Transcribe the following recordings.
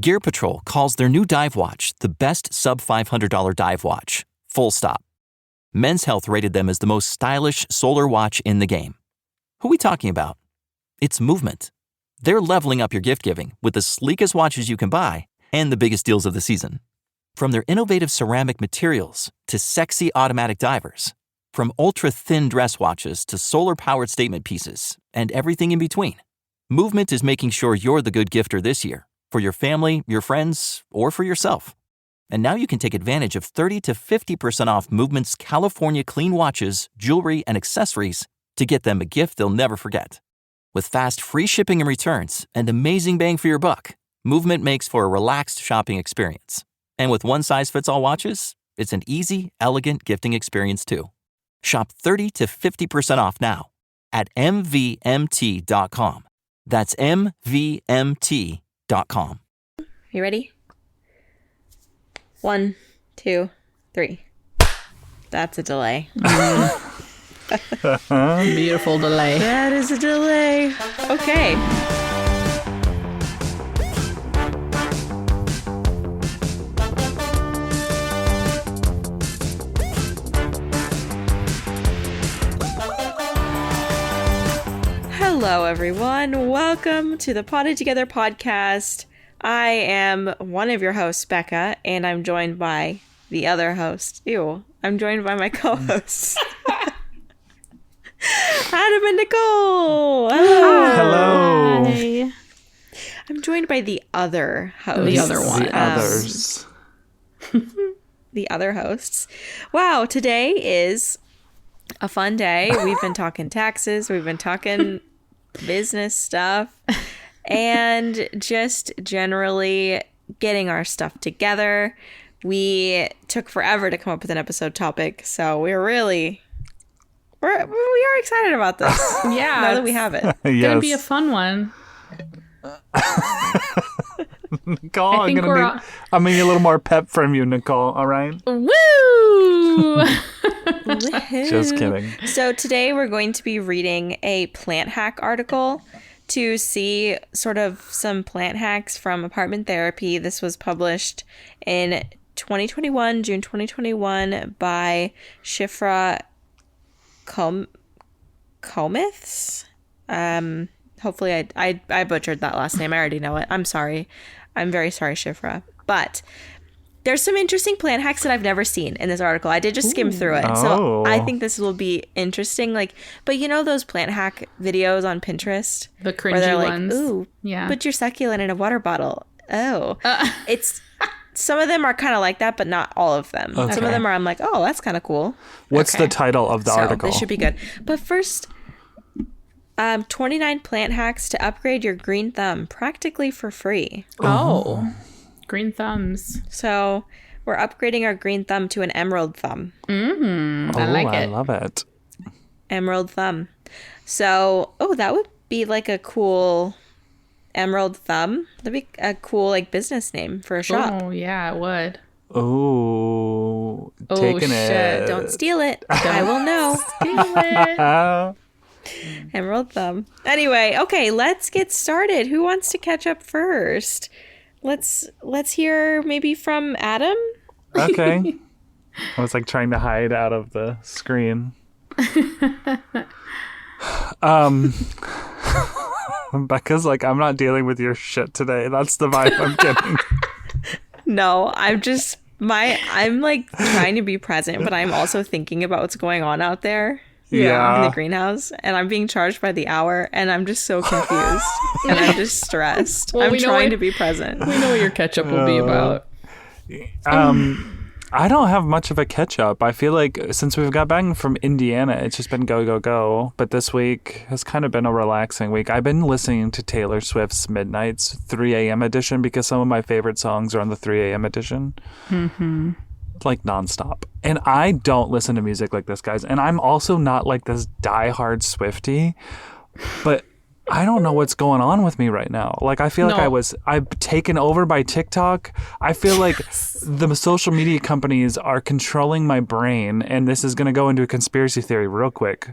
Gear Patrol calls their new dive watch the best sub-$500 dive watch. Full stop. Men's Health rated them as the most stylish solar watch in the game. Who are we talking about? It's Movement. They're leveling up your gift giving with the sleekest watches you can buy and the biggest deals of the season. From their innovative ceramic materials to sexy automatic divers, from ultra-thin dress watches to solar-powered statement pieces, and everything in between, Movement is making sure you're the good gifter this year for your family, your friends, or for yourself. And now you can take advantage of 30 to 50% off Movement's California clean watches, jewelry, and accessories to get them a gift they'll never forget. With fast, free shipping and returns and amazing bang for your buck, Movement makes for a relaxed shopping experience. And with one-size-fits-all watches, it's an easy, elegant gifting experience too. Shop 30 to 50% off now at MVMT.com. That's MVMT.com. You ready? 1, 2, 3. That's a delay. Beautiful delay. That is a delay. Okay. Hello, everyone. Welcome to the Potted Together podcast. I am one of your hosts, Becca, and I'm joined by the other host. I'm joined by my co-hosts, Adam and Nicole. Hello. Hi. I'm joined by the other host. The other one. The others. The other hosts. Wow, today is a fun day. We've been talking taxes. We've been talking business stuff. And just generally getting our stuff together. We took forever to come up with an episode topic, so we are excited about this. Yeah. Now that we have it. It's gonna be a fun one. Nicole, I'm gonna need a little more pep from you, Nicole. All right. Woo! Just kidding. So today we're going to be reading a plant hack article to see sort of some plant hacks from Apartment Therapy. This was published in 2021, June 2021, by Shifra Comiths. Hopefully I butchered that last name. I already know it. I'm sorry. I'm very sorry, Shifra. But there's some interesting plant hacks that I've never seen in this article. I did just skim through it. So I think this will be interesting. But you know those plant hack videos on Pinterest? The cringy where they're like, ones. ooh, Yeah. put your succulent in a water bottle. Oh. It's some of them are kind of like that, but not all of them. Okay. Some of them are I'm like, oh, that's kind of cool. What's the title of the article? This should be good. But first, 29 plant hacks to upgrade your green thumb practically for free. Oh. Green thumbs. So we're upgrading our green thumb to an emerald thumb. I like it. I love it. Emerald thumb. So, that would be like a cool emerald thumb. That'd be a cool business name for a shop. Oh, yeah, it would. Oh, taking shit. it. Don't steal it. I will know. Steal it. Emerald thumb. Anyway, okay, let's get started. Who wants to catch up first? Let's hear maybe from Adam. Okay. I was trying to hide out of the screen. Becca's I'm not dealing with your shit today. That's the vibe I'm getting. No, I'm trying to be present, but I'm also thinking about what's going on out there. Yeah. In the greenhouse, and I'm being charged by the hour, and I'm just so confused, and I'm just stressed. Well, I'm trying to be present. We know what your catch-up will be about. I don't have much of a catch up. I feel like since we've got back from Indiana, it's just been go, go, go. But this week has kind of been a relaxing week. I've been listening to Taylor Swift's Midnight's 3 a.m. edition because some of my favorite songs are on the 3 a.m. edition. Mm-hmm. Nonstop. And I don't listen to music like this, guys. And I'm also not this diehard Swiftie. But I don't know what's going on with me right now. I feel like I've taken over by TikTok. I feel like the social media companies are controlling my brain, and this is going to go into a conspiracy theory real quick.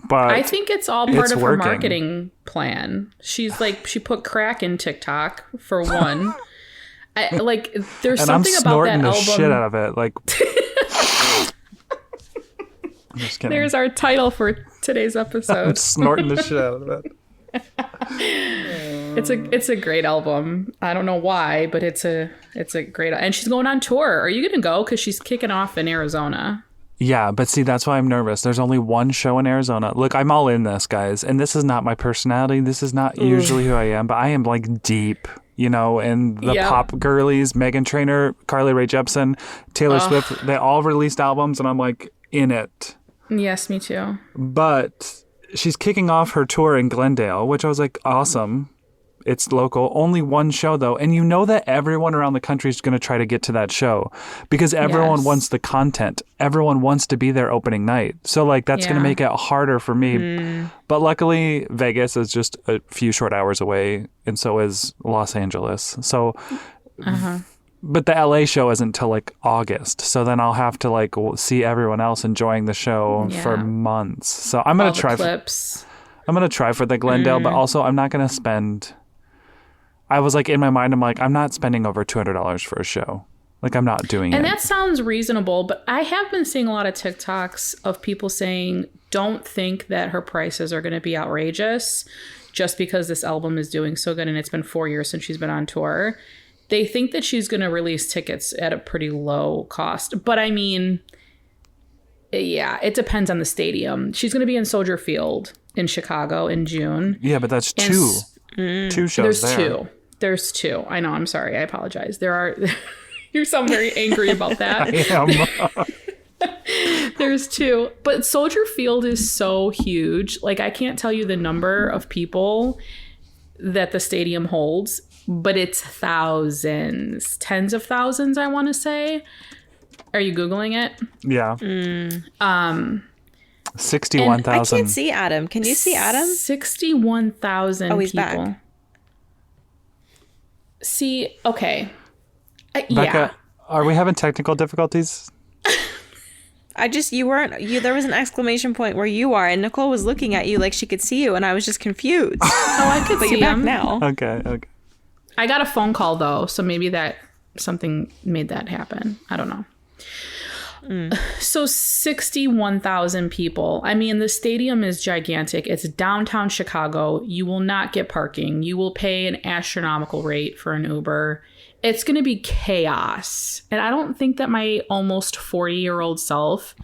But I think it's all part of her working. marketing plan. She's she put crack in TikTok for one. Like, there's And I'm something about that snorting the album. shit out of it. Like, I'm just kidding. There's our title for today's I'm episode. snorting the shit out of it. It's a great album. I don't know why, but it's a great. And she's going on tour. Are you gonna go? Because she's kicking off in Arizona. Yeah, but see, that's why I'm nervous. There's only one show in Arizona. Look, I'm all in this, guys. And this is not my personality. This is not usually who I am, but I am like deep, you know, and the Yeah. pop girlies, Meghan Trainor, Carly Rae Jepsen, Taylor Swift, they all released albums and I'm like in it. Yes, me too. But she's kicking off her tour in Glendale, which I was like, awesome. It's local. Only one show, though. And you know that everyone around the country is going to try to get to that show because everyone Yes. wants the content. Everyone wants to be there opening night. So, like, that's going to Yeah. make it harder for me. But luckily, Vegas is just a few short hours away, and so is Los Angeles. So, but the LA show isn't until like August. So then I'll have to like see everyone else enjoying the show for Yeah. months. So I'm All going the to try. clips. I'm going to try for the Glendale, but also I'm not going to spend. I was like, in my mind, I'm like, I'm not spending over $200 for a show. Like, I'm not doing And it. that sounds reasonable, but I have been seeing a lot of TikToks of people saying, don't think that her prices are going to be outrageous just because this album is doing so good and it's been 4 years since she's been on tour. They think that she's going to release tickets at a pretty low cost. But I mean, yeah, it depends on the stadium. She's going to be in Soldier Field in Chicago in June. Yeah, but that's And two shows There's there. two. There's two. I know. I'm sorry. I apologize. There are. You sound very angry about that. There's two. But Soldier Field is so huge. Like, I can't tell you the number of people that the stadium holds, but it's thousands, tens of thousands, I want to say. Are you Googling it? Yeah. 61,000. I can't see Adam. Can you see Adam? 61,000 Oh, he's people. back. See, okay. Becca, Yeah. are we having technical difficulties? You weren't, there was an exclamation point where you are, and Nicole was looking at you like she could see you, and I was just confused. Oh, I could But see you're back him. now. Okay. I got a phone call though, so maybe that something made that happen. I don't know. So 61,000 people. I mean, the stadium is gigantic. It's downtown Chicago. You will not get parking. You will pay an astronomical rate for an Uber. It's going to be chaos. And I don't think that my almost 40-year-old self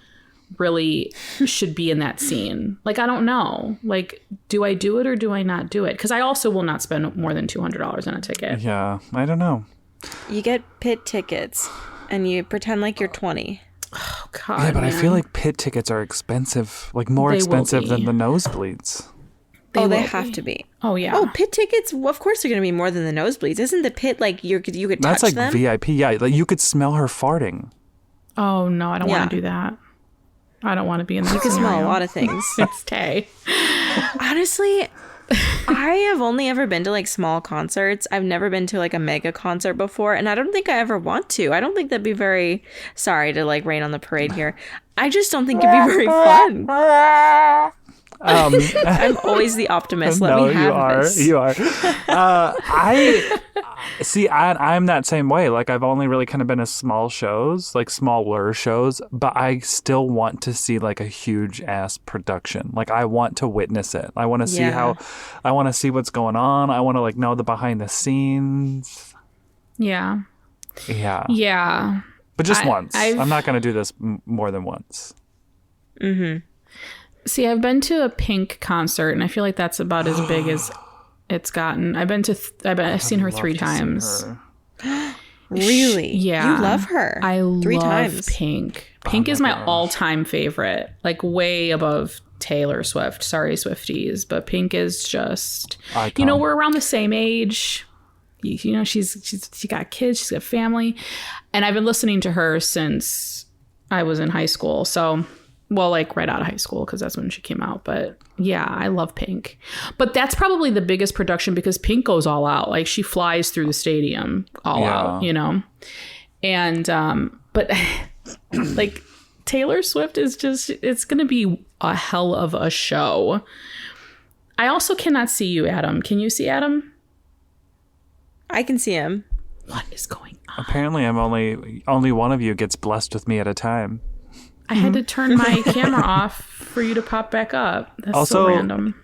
really should be in that scene. Like, I don't know. Like, do I do it or do I not do it? Because I also will not spend more than $200 on a ticket. Yeah, I don't know. You get pit tickets, and you pretend like you're 20. Oh, God, Yeah, but I man. feel like pit tickets are expensive, like more They will expensive than be. the nosebleeds. They will have be. to be. Oh, yeah. Oh, pit tickets? Well, of course they're going to be more than the nosebleeds. Isn't the pit like you could That's touch like them? VIP. Yeah, like you could smell her farting. Oh, no, I don't Yeah. want to do that. I don't want to be in that You can smell a lot of things. It's Tay. Honestly, I have only ever been to like small concerts. I've never been to like a mega concert before, and I don't think I ever want to. I don't think that'd be very, sorry to like rain on the parade here. I just don't think it'd be very fun. I'm always the optimist. Let no, me have this. you are. I see. I'm that same way. Like I've only really kind of been to small shows, like smaller shows, but I still want to see like a huge ass production. Like I want to witness it. I want to see Yeah. I want to see what's going on. I want to like know the behind the scenes. Yeah. Yeah. Yeah. But just once. I've- I'm not going to do this more than once. See, I've been to a Pink concert, and I feel like that's about as big as it's gotten. I've seen her three times. Really? Yeah. You love her. I Three love times. Pink. Pink is my all-time favorite, like way above Taylor Swift. Sorry, Swifties, but Pink is just, Icon. we're around the same age. You know, she got kids, she's got family, and I've been listening to her since I was in high school. So, well, like right out of high school, because that's when she came out. But yeah, I love Pink. But that's probably the biggest production because Pink goes all out. Like she flies through the stadium all out, And but like Taylor Swift is just, it's gonna be a hell of a show. I also cannot see you, Adam. Can you see Adam? I can see him. What is going on? Apparently, I'm only one of you gets blessed with me at a time. I had to turn my camera off for you to pop back up. That's Also, so random.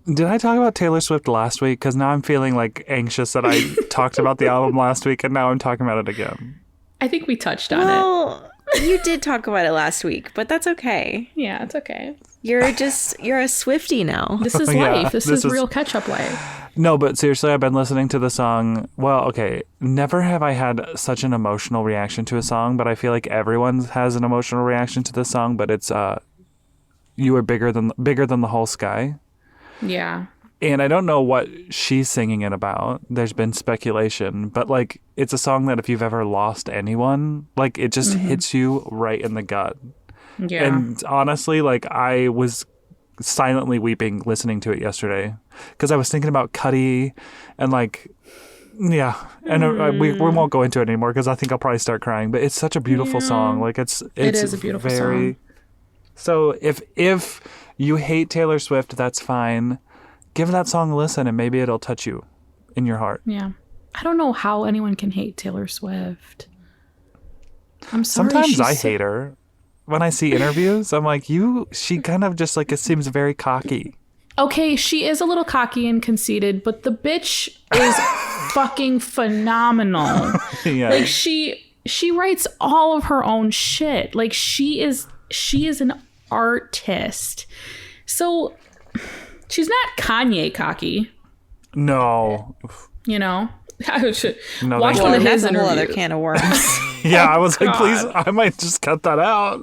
Did I talk about Taylor Swift last week? Because now I'm feeling like anxious that I talked about the album last week, and now I'm talking about it again. I think we touched on it. Well, you did talk about it last week, but that's okay. Yeah, it's okay. You're a Swiftie now. This is Yeah, life. This is is- real catch-up life. No, but seriously, I've been listening to the song. Well, okay, never have I had such an emotional reaction to a song, but I feel like everyone has an emotional reaction to this song. But it's "You Are Bigger Than the Whole Sky," Yeah. and I don't know what she's singing it about. There's been speculation, but like it's a song that if you've ever lost anyone, like it just hits you right in the gut. Yeah. And honestly, like I was silently weeping listening to it yesterday because I was thinking about Cuddy and like, yeah. And we won't go into it anymore because I think I'll probably start crying. But it's such a beautiful song. Like it is a beautiful song. So if you hate Taylor Swift, that's fine. Give that song a listen and maybe it'll touch you in your heart. Yeah. I don't know how anyone can hate Taylor Swift. I'm sorry. Sometimes I hate her. When I see interviews, I'm like, she kind of just like, it seems very cocky. Okay, she is a little cocky and conceited, but the bitch is fucking phenomenal. Yeah. Like she writes all of her own shit. Like she is an artist. So she's not Kanye cocky, No. you know? No, Watch thank one you. of his That's a whole other interviews. can of worms. Yeah, I was like, please, I might just cut that out.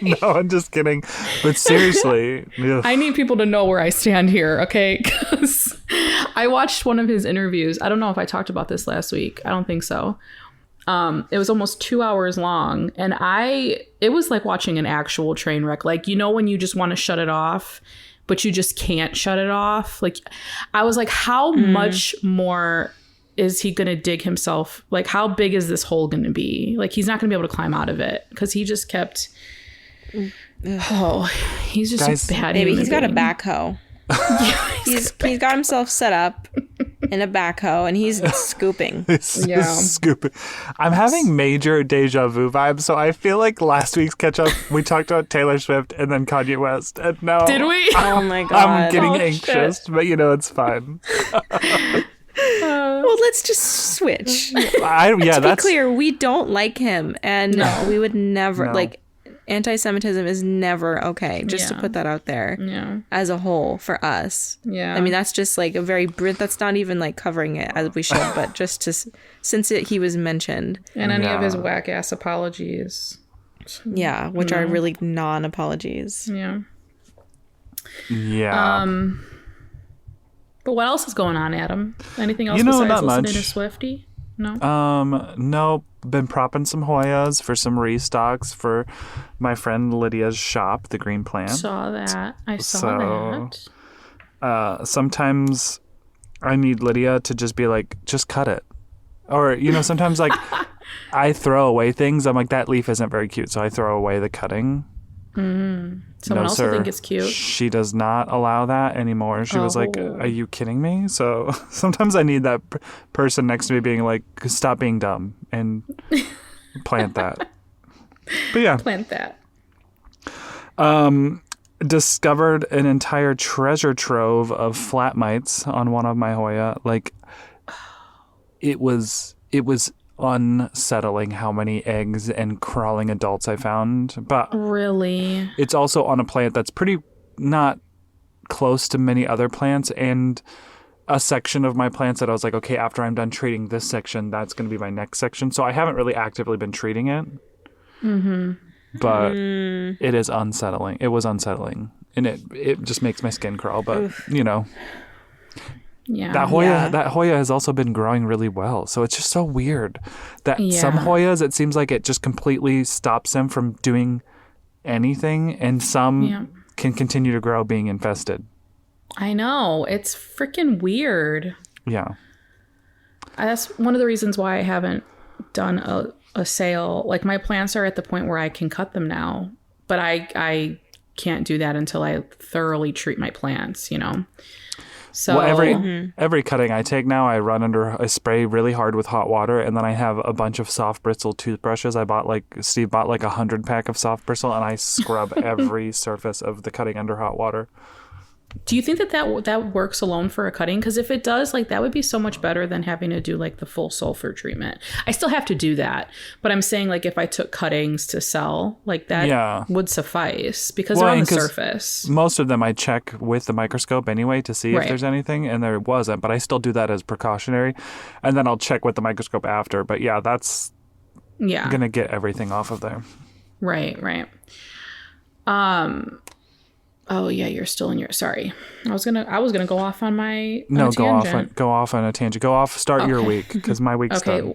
No, I'm just kidding. But seriously, ugh. I need people to know where I stand here, okay? Because I watched one of his interviews. I don't know if I talked about this last week. I don't think so. It was almost 2 hours long, and it was like watching an actual train wreck. Like, you know, when you just want to shut it off, but you just can't shut it off. Like, I was like, how much more is he going to dig himself? Like, how big is this hole going to be? Like, he's not going to be able to climb out of it because he just kept. Oh, he's just Guys, a bad. Maybe human he's got a being. backhoe. He's got himself set up in a backhoe and he's scooping. Yeah. Scoop. I'm having major deja vu vibes, so I feel like last week's catch up, we talked about Taylor Swift and then Kanye West. And now Did we? Oh my god. I'm getting Oh, anxious, but you know, it's fine. Well, let's just switch. Yeah, To be that's clear, we don't like him and we would never No. like anti-Semitism is never okay. Just to Yeah. put that out there. Yeah. As a whole for us. Yeah. I mean, that's just like a very that's not even like covering it as we should, but just to since he was mentioned. And any of Yeah. his whack ass apologies. Yeah, which are really non-apologies. Yeah. yeah. But what else is going on, Adam? Anything else You know, besides not listening much. to Swiftie? No. No, been propping some Hoyas for some restocks for my friend Lydia's shop, the Green Plant. Saw that. I saw So- that. Sometimes I need Lydia to just be like, just cut it. Or, you know, sometimes like I throw away things. I'm like, that leaf isn't very cute. So I throw away the cutting. Someone No, else will sir. think it's cute. She does not allow that anymore. She was like, Oh. are you kidding me? So sometimes I need that person next to me being like, stop being dumb and plant that. But yeah. Plant that. Discovered an entire treasure trove of flat mites on one of my Hoya. Like it was unsettling how many eggs and crawling adults I found. But Really? it's also on a plant that's pretty not close to many other plants and a section of my plants that I was like, okay, after I'm done treating this section, that's going to be my next section. So I haven't really actively been treating it. But it is unsettling. It was unsettling. And it just makes my skin crawl. But, you know, Yeah. that Hoya Yeah. that Hoya has also been growing really well. So it's just so weird that some Yeah. Hoyas, it seems like it just completely stops them from doing anything. And some Yeah. can continue to grow being infested. I know. It's freaking weird. Yeah. That's one of the reasons why I haven't done a sale. Like my plants are at the point where I can cut them now, but I can't do that until I thoroughly treat my plants, you know? So Well, every cutting I take now, I spray really hard with hot water, and then I have a bunch of soft bristle toothbrushes. Steve bought like 100 pack of soft bristle, and I scrub every surface of the cutting under hot water. do you think that works alone for a cutting? Because if it does, like that would be so much better than having to do like the full sulfur treatment. I still have to do that, but I'm saying like if I took cuttings to sell, like that would suffice because they're on the surface. Most of them I check with the microscope anyway to see if there's anything, and there wasn't. But I still do that as precautionary, and then I'll check with the microscope after. But yeah, that's gonna get everything off of there. Right. Oh yeah, you're still in your. Sorry, I was gonna go off on my. Go off on a tangent. Go off. Start your week because my week's done.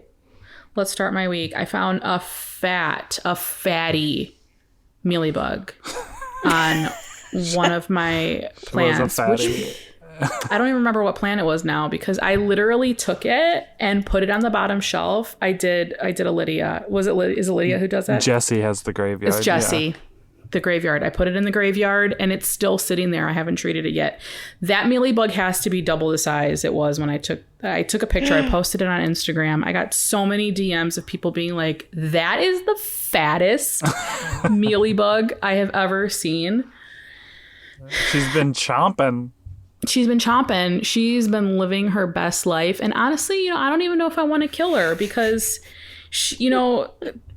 Let's start my week. I found a fatty mealybug on one of my plants. Which I don't even remember what plant it was now because I literally took it and put it on the bottom shelf. I did a Lydia. Is it Lydia who does that? Jessie has the graveyard. It's Jessie. Yeah. The graveyard. I put it in the graveyard and it's still sitting there. I haven't treated it yet. That mealybug has to be double the size it was when I took a picture. I posted it on Instagram. I got so many DMs of people being like, that is the fattest mealybug I have ever seen. She's been chomping. She's been living her best life. And honestly, I don't even know if I want to kill her because,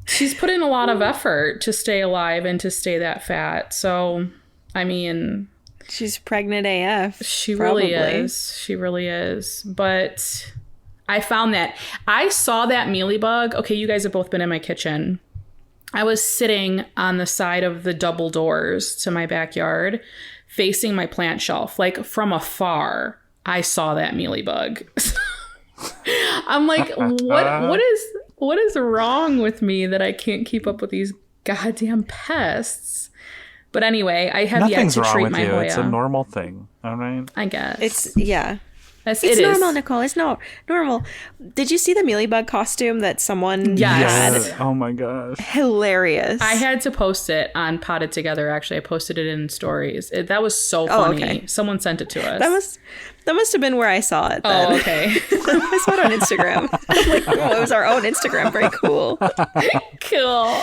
she's put in a lot of effort to stay alive and to stay that fat. So, I mean... She's pregnant AF. She really is. She really is. But I found that. I saw that mealybug. Okay, you guys have both been in my kitchen. I was sitting on the side of the double doors to my backyard, facing my plant shelf. Like, from afar, I saw that mealybug. I'm like, what is wrong with me that I can't keep up with these goddamn pests? But anyway, I have yet to treat my Hoya. It's a normal thing, all right? I guess. It's normal, Nicole. It's normal. Did you see the mealybug costume that someone had? Oh my gosh. Hilarious. I had to post it on Potted Together, actually. I posted it in stories. That was so funny. Okay. Someone sent it to us. That must have been where I saw it then. Oh, okay. I saw it on Instagram. I'm like, oh, it was our own Instagram. Very cool. Cool.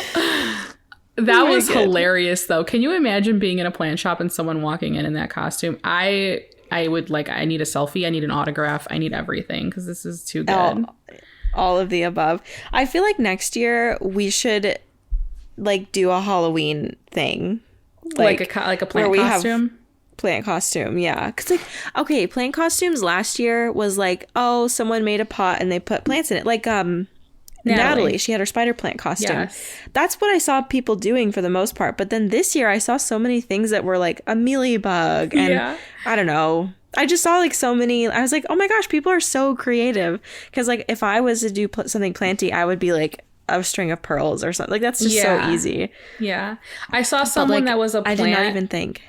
That was hilarious, though. Can you imagine being in a plant shop and someone walking in that costume? I would I need a selfie. I need an autograph. I need everything because this is too good. All of the above. I feel like next year we should do a Halloween thing. Like a plant costume? Plant costume, yeah. Because plant costumes last year was someone made a pot and they put plants in it. Natalie, she had her spider plant costume. Yes. That's what I saw people doing for the most part. But then this year I saw so many things that were like a mealybug and I don't know. I just saw so many. I was like, oh my gosh, people are so creative. Because if I was to do something planty, I would be a string of pearls or something. That's just so easy. Yeah. I saw someone that was a plant. I did not even think.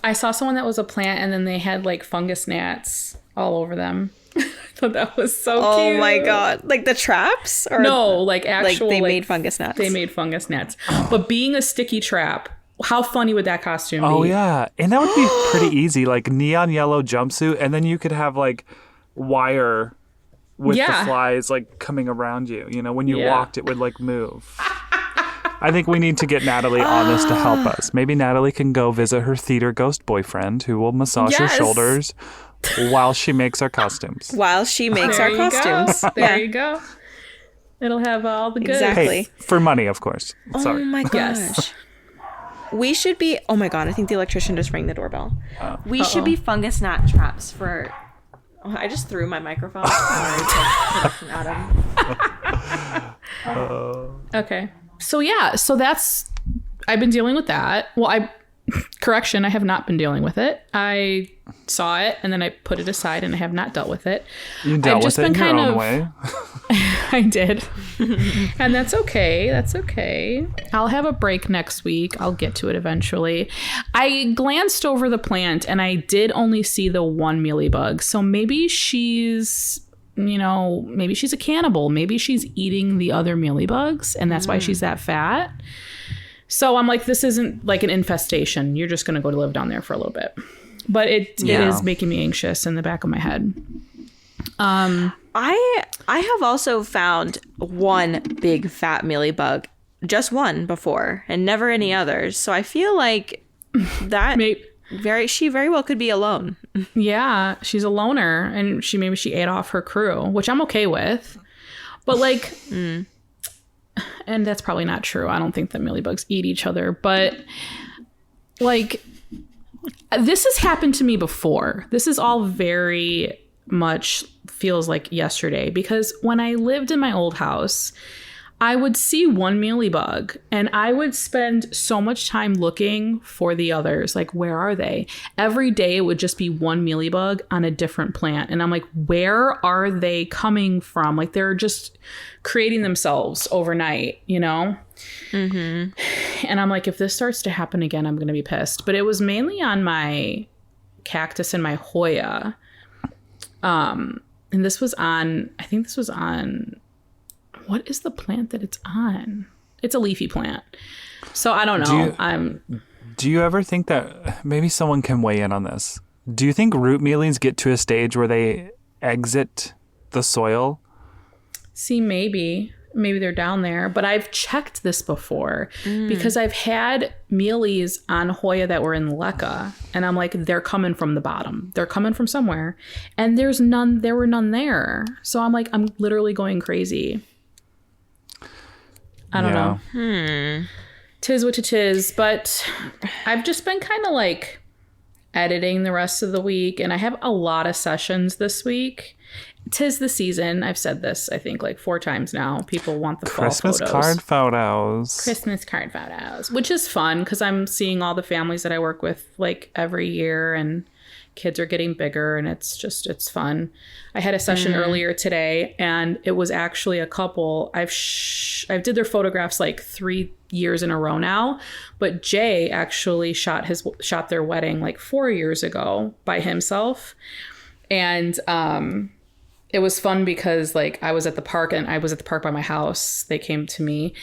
I saw someone that was a plant and then they had fungus gnats all over them. I thought that was so cute. Oh my god. The traps? Or no, actual they made fungus gnats. They made fungus gnats. But being a sticky trap, how funny would that costume be? Oh yeah. And that would be pretty easy. Neon yellow jumpsuit, and then you could have wire with the flies coming around you. When you walked it would move. I think we need to get Natalie on this to help us. Maybe Natalie can go visit her theater ghost boyfriend who will massage her shoulders while she makes our costumes. There you go. It'll have all the good. Exactly. Hey, for money, of course. Sorry. Oh my gosh. Yes. We should be... Oh my god, I think the electrician just rang the doorbell. We should be fungus gnat traps for... Oh, I just threw my microphone. Okay. So that's... I've been dealing with that. Well, correction, I have not been dealing with it. I saw it and then I put it aside and I have not dealt with it. You dealt with it in your own way. I did. And that's okay. That's okay. I'll have a break next week. I'll get to it eventually. I glanced over the plant and I did only see the one mealybug. So maybe she's... maybe she's a cannibal. Maybe she's eating the other mealybugs and that's why she's that fat. So I'm like, this isn't an infestation. You're just going to go to live down there for a little bit. But it Yeah. is making me anxious in the back of my head. I have also found one big fat mealybug, just one before, and never any others. So I feel like that she very well could be alone. Yeah, she's a loner, and maybe she ate off her crew, which I'm okay with. But like, and that's probably not true. I don't think that mealybugs eat each other, but like, this has happened to me before. This is all very much feels like yesterday, because when I lived in my old house, I would see one mealybug and I would spend so much time looking for the others. Like, where are they? Every day it would just be one mealybug on a different plant. And I'm like, where are they coming from? Like, they're just creating themselves overnight, you know? Mm-hmm. And I'm like, if this starts to happen again, I'm going to be pissed. But it was mainly on my cactus and my Hoya. And this was on, I think this was on, what is the plant that it's on? It's a leafy plant. So I don't know. Do you ever think that maybe someone can weigh in on this? Do you think root mealies get to a stage where they exit the soil? See, maybe they're down there, but I've checked this before because I've had mealies on Hoya that were in LECA, and I'm like, they're coming from the bottom. They're coming from somewhere, and there were none there. So I'm like, I'm literally going crazy. I don't know. Tis what it is, but I've just been kind of like editing the rest of the week, and I have a lot of sessions this week. 'Tis the season. I've said this, I think, like 4 times now. People want the fall Christmas photos. card photos. Christmas card photos, which is fun because I'm seeing all the families that I work with like every year, and kids are getting bigger, and it's fun. I had a session earlier today, and it was actually a couple. I've did their photographs like 3 years in a row now, but Jay actually shot their wedding like 4 years ago by himself, and it was fun because like I was at the park by my house. They came to me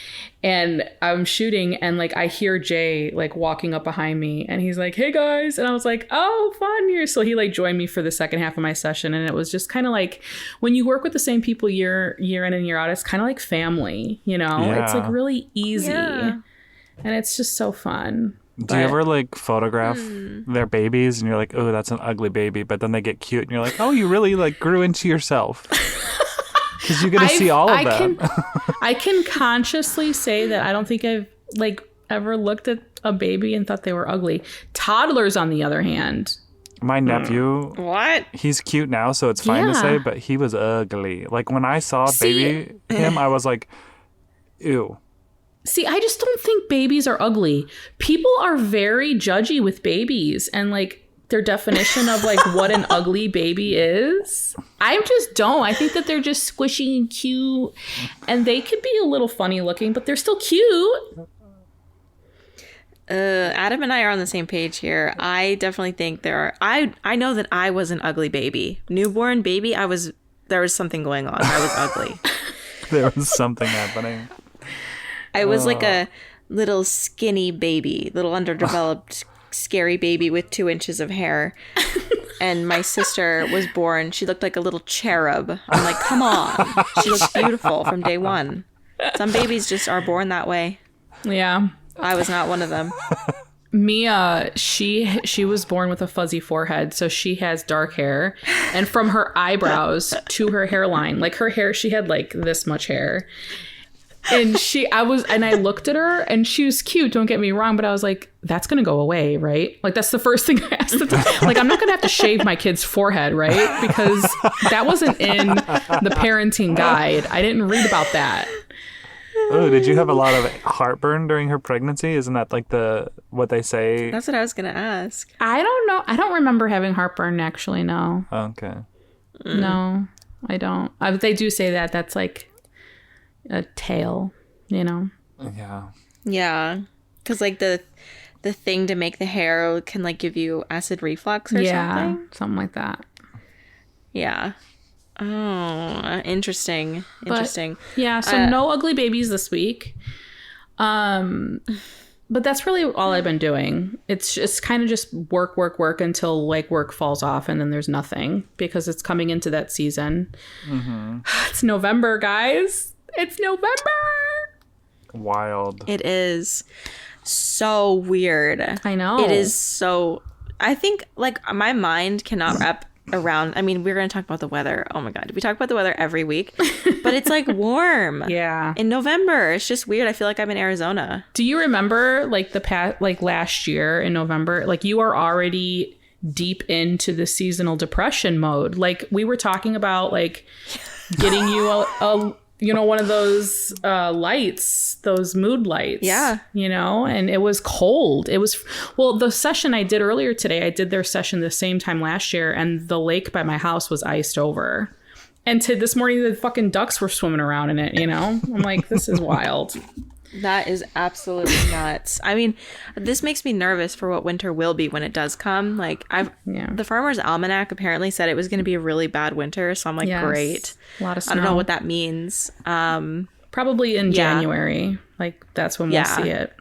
and I'm shooting, and like I hear Jay like walking up behind me, and he's like, "Hey guys." And I was like, "Oh, fun here." So he like joined me for the second half of my session, and it was just kind of like when you work with the same people year in and year out, it's kind of like family, you know? Yeah. It's like really easy. Yeah. And it's just so fun. Do you ever like photograph their babies and you're like, oh, that's an ugly baby, but then they get cute and you're like, oh, you really like grew into yourself? Because you get to see all of them. I can consciously say that I don't think I've like ever looked at a baby and thought they were ugly. Toddlers, on the other hand. My nephew, What? he's cute now, so it's fine to say, but he was ugly. Like when I saw him, I was like, ew. See, I just don't think babies are ugly. People are very judgy with babies and like their definition of like what an ugly baby is. I just don't. I think that they're just squishy and cute, and they could be a little funny looking, but they're still cute. Adam and I are on the same page here. I definitely think I know that I was an ugly baby. Newborn baby, there was something going on. I was ugly. There was something happening. I was like a little skinny baby, little underdeveloped, scary baby with 2 inches of hair. And my sister was born. She looked like a little cherub. I'm like, come on. She looks beautiful from day one. Some babies just are born that way. Yeah. I was not one of them. Mia, she was born with a fuzzy forehead, so she has dark hair, and from her eyebrows to her hairline, like her hair, she had like this much hair. And I looked at her and she was cute, don't get me wrong, but I was like, that's gonna go away, right? Like that's the first thing I asked. Like, I'm not gonna have to shave my kid's forehead, right? Because that wasn't in the parenting guide. I didn't read about that. Oh, did you have a lot of heartburn during her pregnancy? Isn't that like what they say? That's what I was going to ask. I don't know. I don't remember having heartburn, actually, no. Okay. No, I don't. They do say that. That's like a tale, you know? Yeah. Yeah. Because like the thing to make the hair can like give you acid reflux or something? Something like that. Yeah. Oh, interesting. So no ugly babies this week. But that's really all I've been doing. It's just kind of just work until like work falls off and then there's nothing because it's coming into that season. Mm-hmm. It's November, guys. It's November. Wild. It is so weird. I know. It is so... I think, like, my mind cannot wrap around... I mean, we're going to talk about the weather. Oh, my God. We talk about the weather every week. But it's, like, warm. Yeah. In November. It's just weird. I feel like I'm in Arizona. Do you remember, like, last year in November? Like, you are already deep into the seasonal depression mode. Like, we were talking about, like, getting you a one of those lights, those mood lights. Yeah. And it was cold. It was, well, the session I did earlier today, I did their session the same time last year, and the lake by my house was iced over. And this morning, the fucking ducks were swimming around in it, I'm like, this is wild. That is absolutely nuts. I mean, this makes me nervous for what winter will be when it does come. Like, the Farmer's Almanac apparently said it was going to be a really bad winter. So I'm like, Yes. great. A lot of snow. I don't know what that means. Probably in January. Like, that's when we'll see it.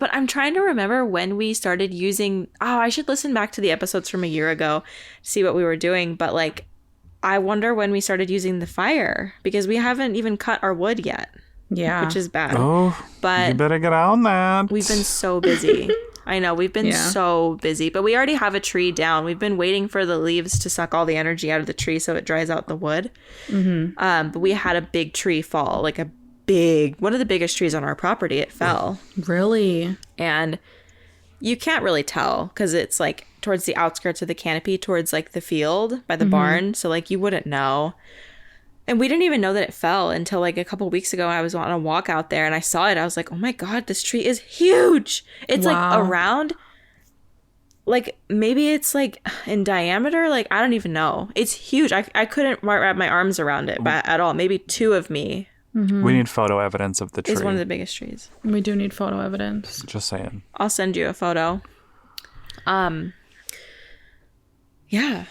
But I'm trying to remember when we started using... Oh, I should listen back to the episodes from a year ago to see what we were doing. But, like, I wonder when we started using the fire. Because we haven't even cut our wood yet. Yeah. Which is bad. Oh, but you better get on that. We've been so busy. I know, we've been so busy. But we already have a tree down. We've been waiting for the leaves to suck all the energy out of the tree so it dries out the wood. Mm-hmm. But we had a big tree fall. Like one of the biggest trees on our property. It fell. Really? And you can't really tell because it's like towards the outskirts of the canopy, towards like the field by the barn. So like you wouldn't know. And we didn't even know that it fell until like a couple weeks ago. I was on a walk out there and I saw it. I was like, oh my God, this tree is huge. It's like around, like maybe it's like in diameter. Like, I don't even know. It's huge. I couldn't wrap my arms around it at all. Maybe two of me. Mm-hmm. We need photo evidence of the tree. It's one of the biggest trees. We do need photo evidence. Just saying. I'll send you a photo. Yeah.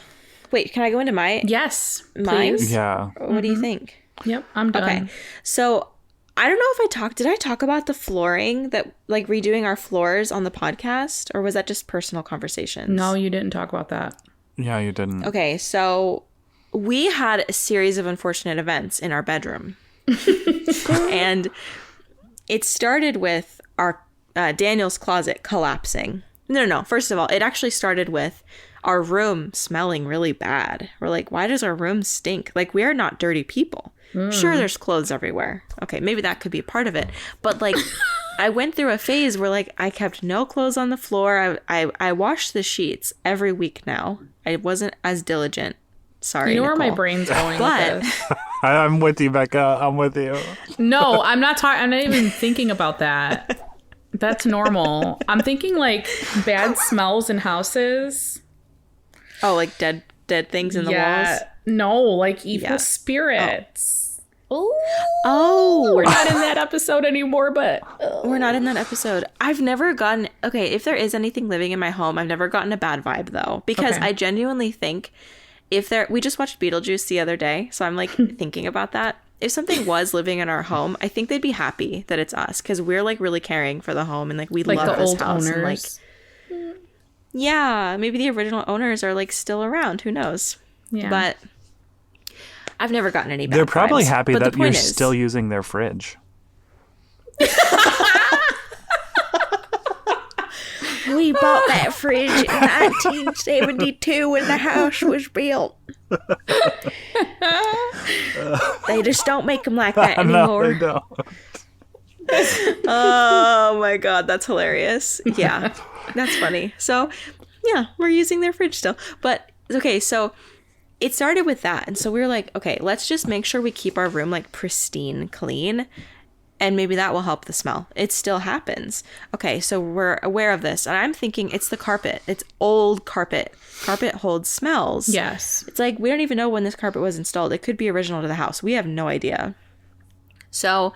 Wait, can I go into my... Yes, mine? please. Yeah. What do you think? Yep, I'm done. Okay. So, I don't know if did I talk about the flooring, that like redoing our floors on the podcast, or was that just personal conversations? No, you didn't talk about that. Yeah, you didn't. Okay, so we had a series of unfortunate events in our bedroom. And it started with our Daniel's closet collapsing. No. First of all, it actually started with our room smelling really bad. We're like, why does our room stink? Like, we are not dirty people. Sure, there's clothes everywhere. Okay, maybe that could be part of it. But like, I went through a phase where like I kept no clothes on the floor. I washed the sheets every week now. I wasn't as diligent. Sorry, You know Nicole. where my brain's going But- with this. I'm with you, Becca. I'm with you. No, I'm not even thinking about that. That's normal. I'm thinking like bad smells in houses. Oh, like dead things in the walls? No, like evil Yeah. spirits. Oh. We're not in that episode anymore, but We're not in that episode. I've never gotten... Okay, if there is anything living in my home, I've never gotten a bad vibe, though. Because Okay. I genuinely think if there... We just watched Beetlejuice the other day, so I'm, like, thinking about that. If something was living in our home, I think they'd be happy that it's us. Because we're, like, really caring for the home. And, like, we like love the this old house. And, like, owners. yeah, maybe the original owners are, like, still around. Who knows? Yeah. But I've never gotten any bad They're probably vibes. happy But the that you're point is- still using their fridge. We bought that fridge in 1972 when the house was built. They just don't make them like that No, anymore. they don't. Oh my God, that's hilarious. Yeah, that's funny. So, yeah, we're using their fridge still. But, okay, so it started with that. And so we were like, okay, let's just make sure we keep our room like pristine clean. And maybe that will help the smell. It still happens. Okay, so we're aware of this. And I'm thinking it's the carpet. It's old carpet. Carpet holds smells. Yes. It's like we don't even know when this carpet was installed. It could be original to the house. We have no idea. So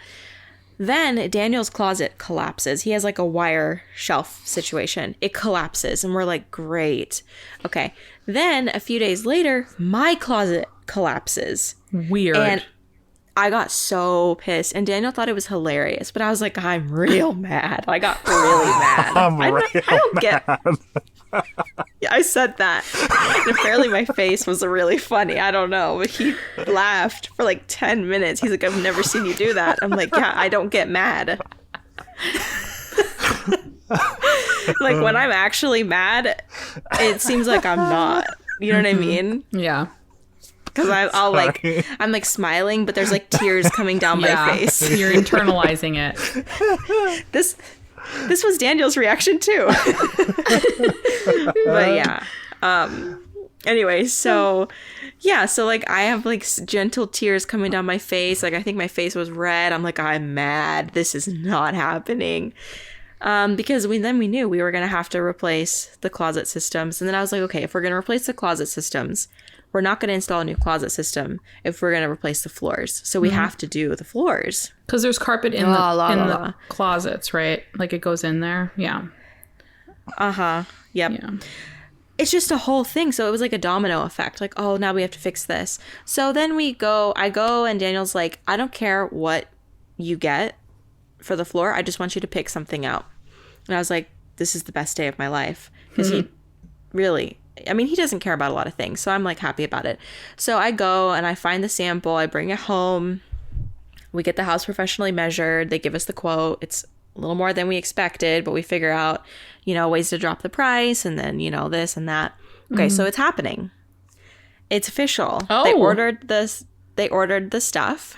then Daniel's closet collapses. He has like a wire shelf situation. It collapses and we're like, great. Okay. Then a few days later, my closet collapses. Weird. And I got so pissed, and Daniel thought it was hilarious, but I was like, I'm real mad. I got really mad. Yeah, I said that. And apparently my face was really funny. I don't know, but he laughed for like 10 minutes. He's like, I've never seen you do that. I'm like, yeah, I don't get mad. Like when I'm actually mad, it seems like I'm not. You know what I mean? Yeah. Because I'll like, I'm like smiling, but there's like tears coming down my face. You're internalizing it. This was Daniel's reaction too. But yeah. Anyway, so like I have like gentle tears coming down my face. Like I think my face was red. I'm like, I'm mad. This is not happening. Because we knew we were going to have to replace the closet systems. And then I was like, okay, if we're going to replace the closet systems, we're not going to install a new closet system if we're going to replace the floors. So we have to do the floors. Because there's carpet in the closets, right? Like it goes in there. Yeah. Uh-huh. Yep. Yeah. It's just a whole thing. So it was like a domino effect. Like, oh, now we have to fix this. So then I go and Daniel's like, I don't care what you get for the floor. I just want you to pick something out. And I was like, this is the best day of my life. Because he really, I mean, he doesn't care about a lot of things. So I'm like happy about it. So I go and I find the sample. I bring it home. We get the house professionally measured. They give us the quote. It's a little more than we expected, but we figure out, ways to drop the price and then, this and that. Okay, so it's happening. It's official. Oh. They ordered the stuff.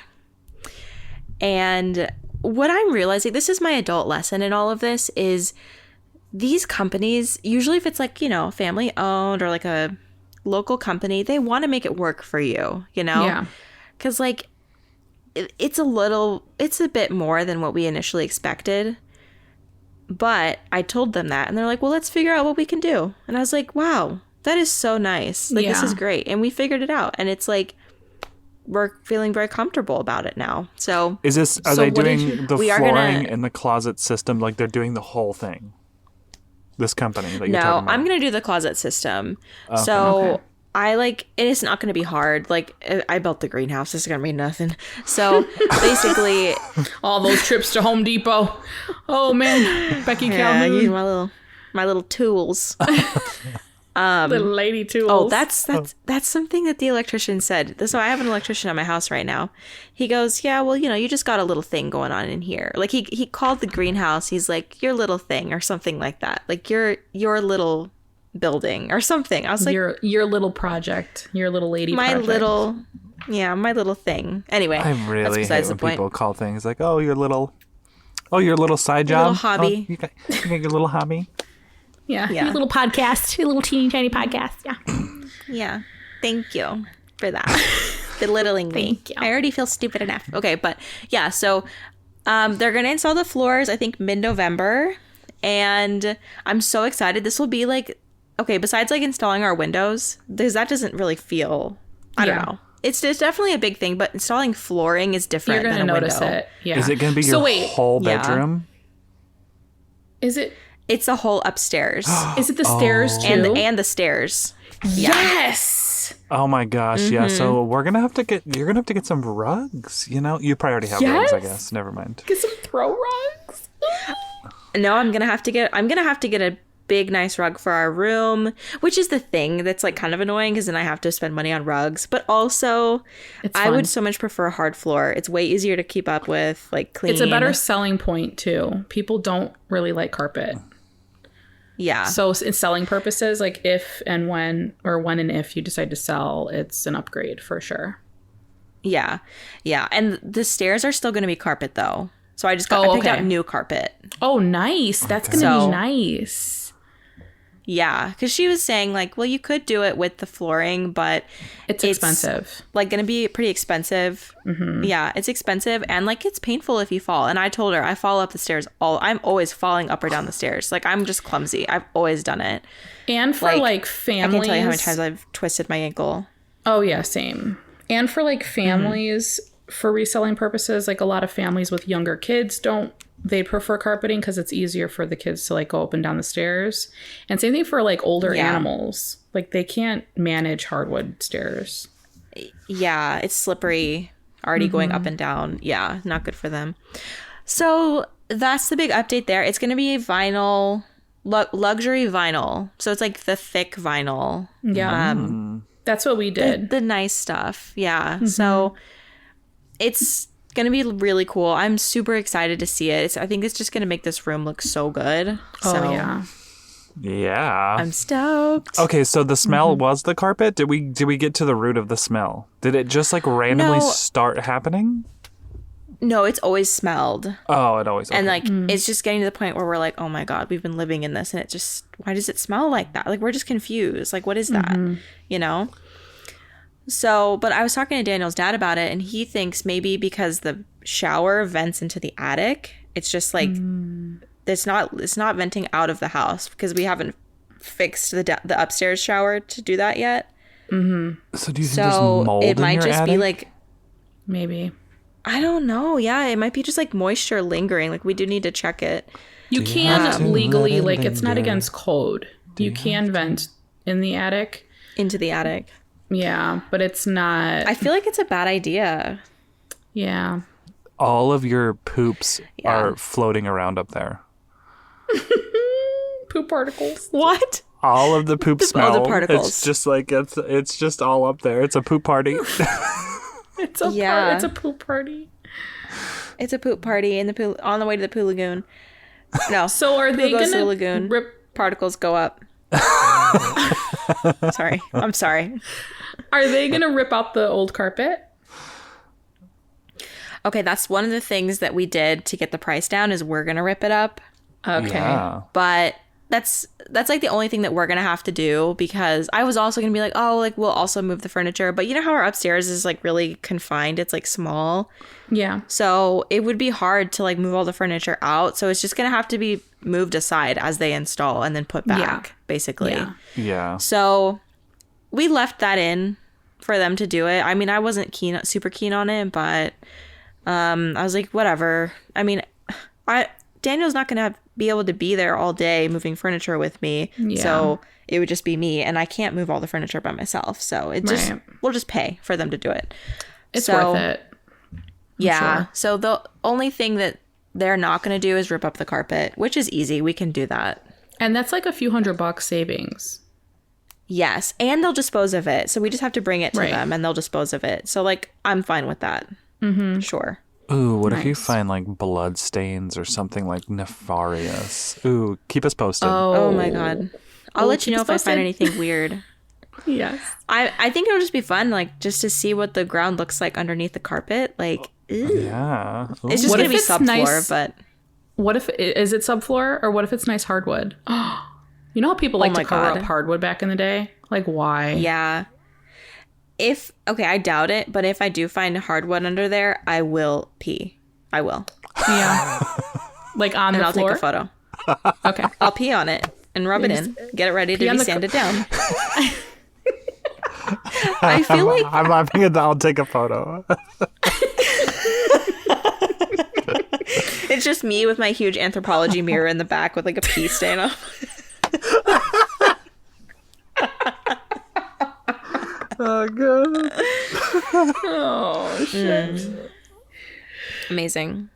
And what I'm realizing, this is my adult lesson in all of this, is these companies, usually if it's like, family owned or like a local company, they want to make it work for you, Yeah. Because like it's a bit more than what we initially expected. But I told them that and they're like, well, let's figure out what we can do. And I was like, wow, that is so nice. Like, this is great. And we figured it out. And it's like, we're feeling very comfortable about it now. So are they doing the flooring in the closet system? Like they're doing the whole thing? This company that you're talking about? No, I'm going to do the closet system. Okay. So it's not going to be hard. Like I built the greenhouse. This is going to be nothing. So basically all those trips to Home Depot. Oh man, Becky Calhoun. Use my little tools. Little lady tools. Oh, that's something that the electrician said. So I have an electrician at my house right now. He goes, yeah, well, you just got a little thing going on in here. Like he called the greenhouse. He's like, your little thing or something like that. Like your little building or something. I was like, your little project, your little lady project. My little thing. Anyway, I really hate when people call things like, your little side job. Little hobby. You got your little hobby. Yeah. Your little podcast, your little teeny tiny podcast. Yeah. Yeah. Thank you for that. Belittling me. Thank you. I already feel stupid enough. Okay, but yeah, so they're going to install the floors, I think, mid-November. And I'm so excited. This will be like, okay, besides like installing our windows, because that doesn't really feel, I don't know. It's definitely a big thing, but installing flooring is different. You're going to notice it. Yeah. Is it going to be your whole bedroom? Is it? It's a whole upstairs. Is it the stairs too? And the stairs. Yes. Oh my gosh, yeah. So you're gonna have to get some rugs. You probably already have rugs, I guess. Never mind. Get some throw rugs. No, I'm gonna have to get a big nice rug for our room, which is the thing that's like kind of annoying because then I have to spend money on rugs. But also, I would so much prefer a hard floor. It's way easier to keep up with, like clean. It's a better selling point too. People don't really like carpet. Yeah. So in selling purposes, like if and when and if you decide to sell, it's an upgrade for sure. Yeah. Yeah. And the stairs are still going to be carpet though. So I picked out new carpet. Oh, nice. That's going to be nice. Yeah. Because she was saying like, well, you could do it with the flooring, but it's expensive. Like going to be pretty expensive. Mm-hmm. Yeah. It's expensive. And like it's painful if you fall. And I told her I fall up the stairs. I'm always falling up or down the stairs. Like I'm just clumsy. I've always done it. And for like families. I can't tell you how many times I've twisted my ankle. Oh, yeah. Same. And for like families, for reselling purposes, like a lot of families with younger kids they prefer carpeting because it's easier for the kids to like go up and down the stairs. And same thing for like older animals. Like they can't manage hardwood stairs. Yeah, it's slippery already going up and down. Yeah, not good for them. So that's the big update there. It's going to be vinyl, luxury vinyl. So it's like the thick vinyl. Yeah. That's what we did. The nice stuff. Yeah. So it's going to be really cool. I'm super excited to see it. I think it's just going to make this room look so good. Oh, yeah. Yeah. I'm stoked. Okay, so the smell was the carpet? Did we get to the root of the smell? Did it just like randomly No. start happening? No, it's always smelled. Oh, it always. And okay. like it's just getting to the point where we're like, oh my God, we've been living in this and it just, why does it smell like that? Like we're just confused. Like what is that? You know? So, but I was talking to Daniel's dad about it and he thinks maybe because the shower vents into the attic, it's just like it's not venting out of the house because we haven't fixed the upstairs shower to do that yet. So do you think there's So mold it in might your just be attic? like, Maybe. I don't know. Yeah, it might be just like moisture lingering. Like we do need to check it. You have to can legally, let it like, it's not linger? against code. You can vent in the attic. Into the attic. Yeah, but it's not. I feel like it's a bad idea. Yeah. All of your poops Yeah. are floating around up there. Poop particles. What? All of the poop smell. the particles. It's just like it's just all up there. It's a poop party. It's a Yeah. it's a poop party. It's a poop party in the pool on the way to the poo lagoon. No. So are they Poo goes to the gonna lagoon. rip? Particles go up. Sorry. I'm sorry. Are they gonna rip out the old carpet? Okay, that's one of the things that we did to get the price down is we're gonna rip it up. Okay. Yeah. But that's like the only thing that we're gonna have to do because I was also gonna be like, oh, like we'll also move the furniture. But you know how our upstairs is like really confined, it's like small. Yeah. So it would be hard to like move all the furniture out. So it's just gonna have to be moved aside as they install and then put back, basically. Yeah. Yeah. So we left that in for them to do it. I mean, I wasn't super keen on it, but I was like, whatever. I mean, Daniel's not gonna be able to be there all day moving furniture with me, Yeah. so it would just be me, and I can't move all the furniture by myself. So it just Right. we'll just pay for them to do it. It's So- worth it. Yeah. sure. So the only thing that they're not gonna do is rip up the carpet, which is easy. We can do that. And that's like a few $100 savings. Yes, and they'll dispose of it. So we just have to bring it to Right. them, and they'll dispose of it. So like, I'm fine with that. Mm-hmm. Sure. Ooh, what if you Nice. find like blood stains or something like nefarious? Ooh, keep us posted. Oh my god. I'll let you keep know us if I find posted. anything weird. Yes. I think it'll just be fun, like just to see what the ground looks like underneath the carpet. Like, ew. Yeah. Ooh. It's just What gonna if be it's subfloor, nice- but What if is it subfloor or what if it's nice hardwood? You know how people like my to cover God. up hardwood back in the day? Like why? yeah. I doubt it, but if I do find hardwood under there, I will pee. I will, Yeah. Like on and the I'll floor. take a photo. Okay. I'll pee on it and rub it in. Get it ready to on be the sanded down. I feel like I'm laughing at that. I'll take a photo. it's just me with my huge anthropology mirror in the back with like a pee stain on. Oh god. Oh shit. Amazing.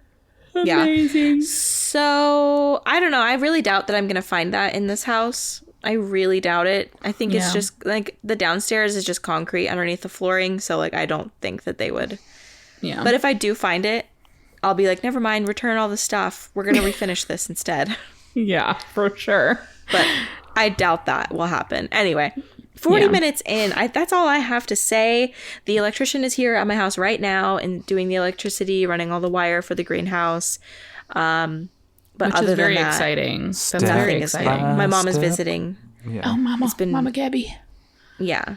Yeah. Amazing. So I don't know. I really doubt that I'm gonna find that in this house. I really doubt it. I think it's Yeah. just like the downstairs is just concrete underneath the flooring, so like I don't think that they would. Yeah. But if I do find it, I'll be like, never mind, return all the stuff. We're gonna refinish this instead. yeah, for sure. But I doubt that will happen. Anyway, 40 Yeah. minutes in, that's all I have to say. The electrician is here at my house right now and doing the electricity, running all the wire for the greenhouse. But Which other is very than that, exciting. That's Step very nothing is exciting. happening. My mom is Step. visiting. Yeah. Oh, Mama. been- Mama Gabby. Yeah.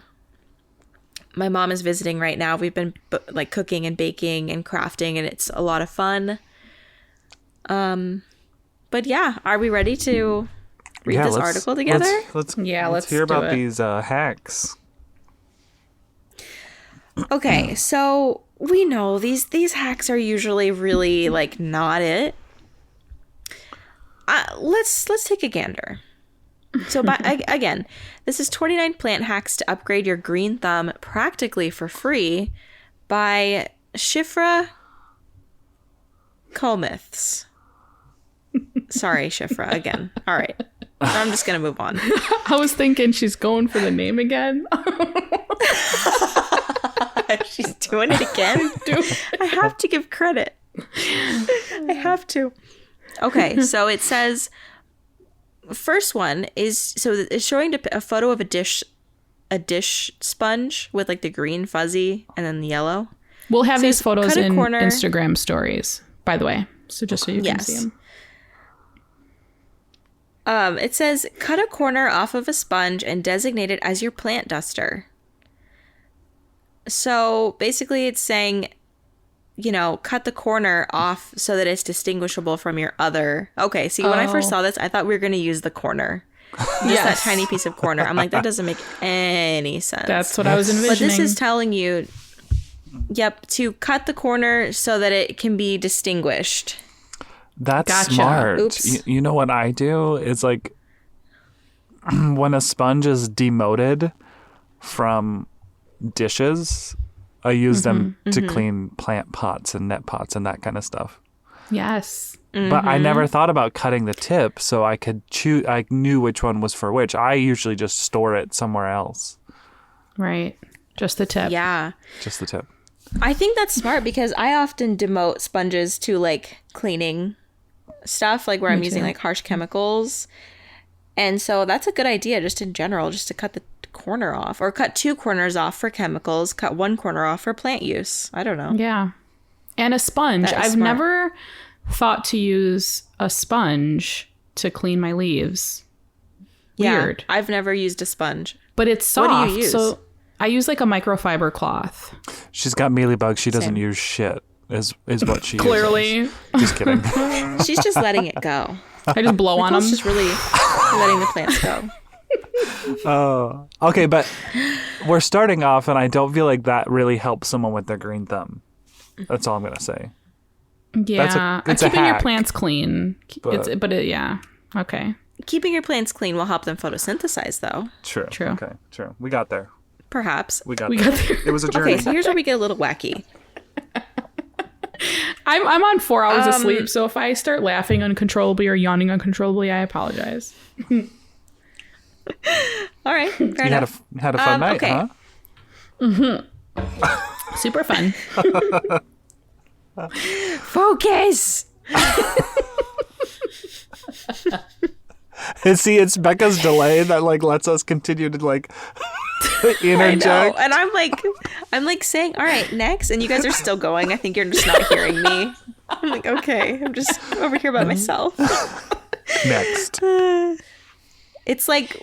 My mom is visiting right now. We've been like cooking and baking and crafting, and it's a lot of fun. But yeah, are we ready to read this article together? Let's Let's hear do about it. these hacks. Okay, so we know these hacks are usually really like not it. Let's take a gander. So again, this is 29 plant hacks to upgrade your green thumb practically for free by Shifra Comeths. Sorry, Shifra, again. All right. I'm just going to move on. I was thinking she's going for the name again. She's doing it again? I have to give credit. I have to. Okay, so it says, first one is, so it's showing a photo of a dish sponge with like the green fuzzy and then the yellow. We'll have these Says, photos cut a in corner- Instagram stories, by the way. So just so you can see them. It says, cut a corner off of a sponge and designate it as your plant duster. So basically it's saying, you know, cut the corner off so that it's distinguishable from your other. Okay, see, when I first saw this, I thought we were going to use the corner. Just that tiny piece of corner. I'm like, that doesn't make any sense. That's what I was envisioning. But this is telling you, yep, to cut the corner so that it can be distinguished. That's Gotcha. smart. Oops. You know what I do is like when a sponge is demoted from dishes, I use them to clean plant pots and net pots and that kind of stuff. Yes. But I never thought about cutting the tip so I could choose. I knew which one was for which. I usually just store it somewhere else. Right. Just the tip. Yeah. Just the tip. I think that's smart because I often demote sponges to like cleaning stuff, like where I'm using like harsh chemicals. And so that's a good idea just in general, just to cut the corner off or cut 2 corners off for chemicals, cut 1 corner off for plant use. I don't know. Yeah. And a sponge. That is I've smart. never thought to use a sponge to clean my leaves. Weird. Yeah, I've never used a sponge. But it's What soft. do you use? So I use like a microfiber cloth. She's got mealybugs. She doesn't Same. use shit. Is what she Clearly. uses. Just kidding. She's just letting it go. I just blow on them. Nicole's just really letting the plants go. Oh, okay, but we're starting off, and I don't feel like that really helps someone with their green thumb. That's all I'm gonna say. Yeah. it's a Keeping your hack. plants clean. But- Yeah. Okay. Keeping your plants clean will help them photosynthesize, though. True. True. Okay. True. We got there. Perhaps. We got We there. got there. It was a journey. Okay, so here's where we get a little wacky. I'm on 4 hours of sleep, so if I start laughing uncontrollably or yawning uncontrollably, I apologize. All right, fair You enough. had a fun night, okay. huh? Super fun. Focus! And see, it's Becca's delay that like lets us continue to like I know, interject. and I'm like saying, all right, next, and you guys are still going. I think you're just not hearing me. I'm like, okay, I'm just over here by myself. Next. It's like,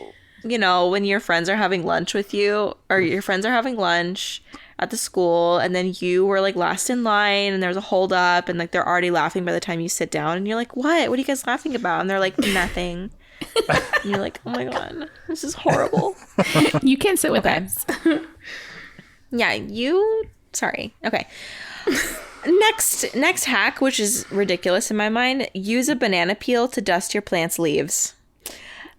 you know, when your friends are having lunch with you, or your friends are having lunch at the school, and then you were like last in line, and there's a hold up, and like they're already laughing by the time you sit down, and you're like, what are you guys laughing about? And they're like, nothing. And you're like, oh my god, this is horrible. You can't sit with us. Yeah, sorry. Okay. Next hack, which is ridiculous in my mind, use a banana peel to dust your plant's leaves.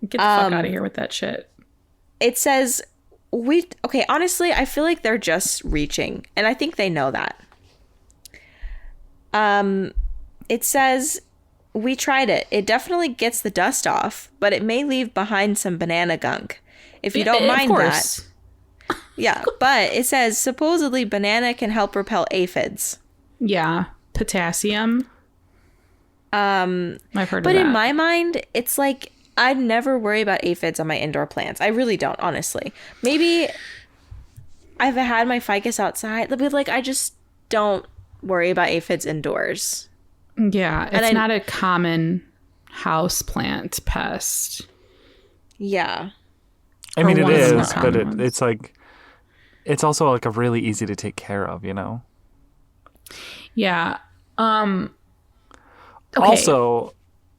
Get the fuck out of here with that shit. It says honestly, I feel like they're just reaching, and I think they know that. It says, we tried it. It definitely gets the dust off, but it may leave behind some banana gunk. If you don't mind that. Yeah, but it says supposedly banana can help repel aphids. Yeah. Potassium. I've heard of But that. in my mind, it's like I'd never worry about aphids on my indoor plants. I really don't, honestly. Maybe I've had my ficus outside, but like I just don't worry about aphids indoors. Yeah, it's not a common house plant pest. Yeah. I mean, Or it one of the is, more but common ones. it's like, it's also like a really easy to take care of, you know? Yeah. Okay. Also,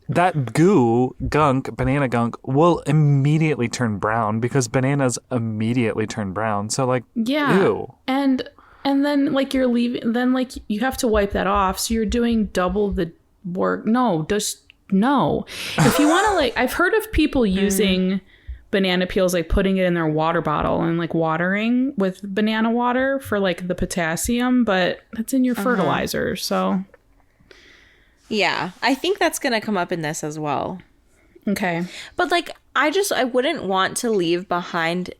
that banana gunk, will immediately turn brown because bananas immediately turn brown. So, like, Yeah. ew. And then like you're leaving, then like you have to wipe that off. So you're doing double the work. No, just no. If you want to like, I've heard of people using banana peels, like putting it in their water bottle and like watering with banana water for like the potassium, but that's in your fertilizer. So Yeah, I think that's going to come up in this as well. okay. But like, I wouldn't want to leave behind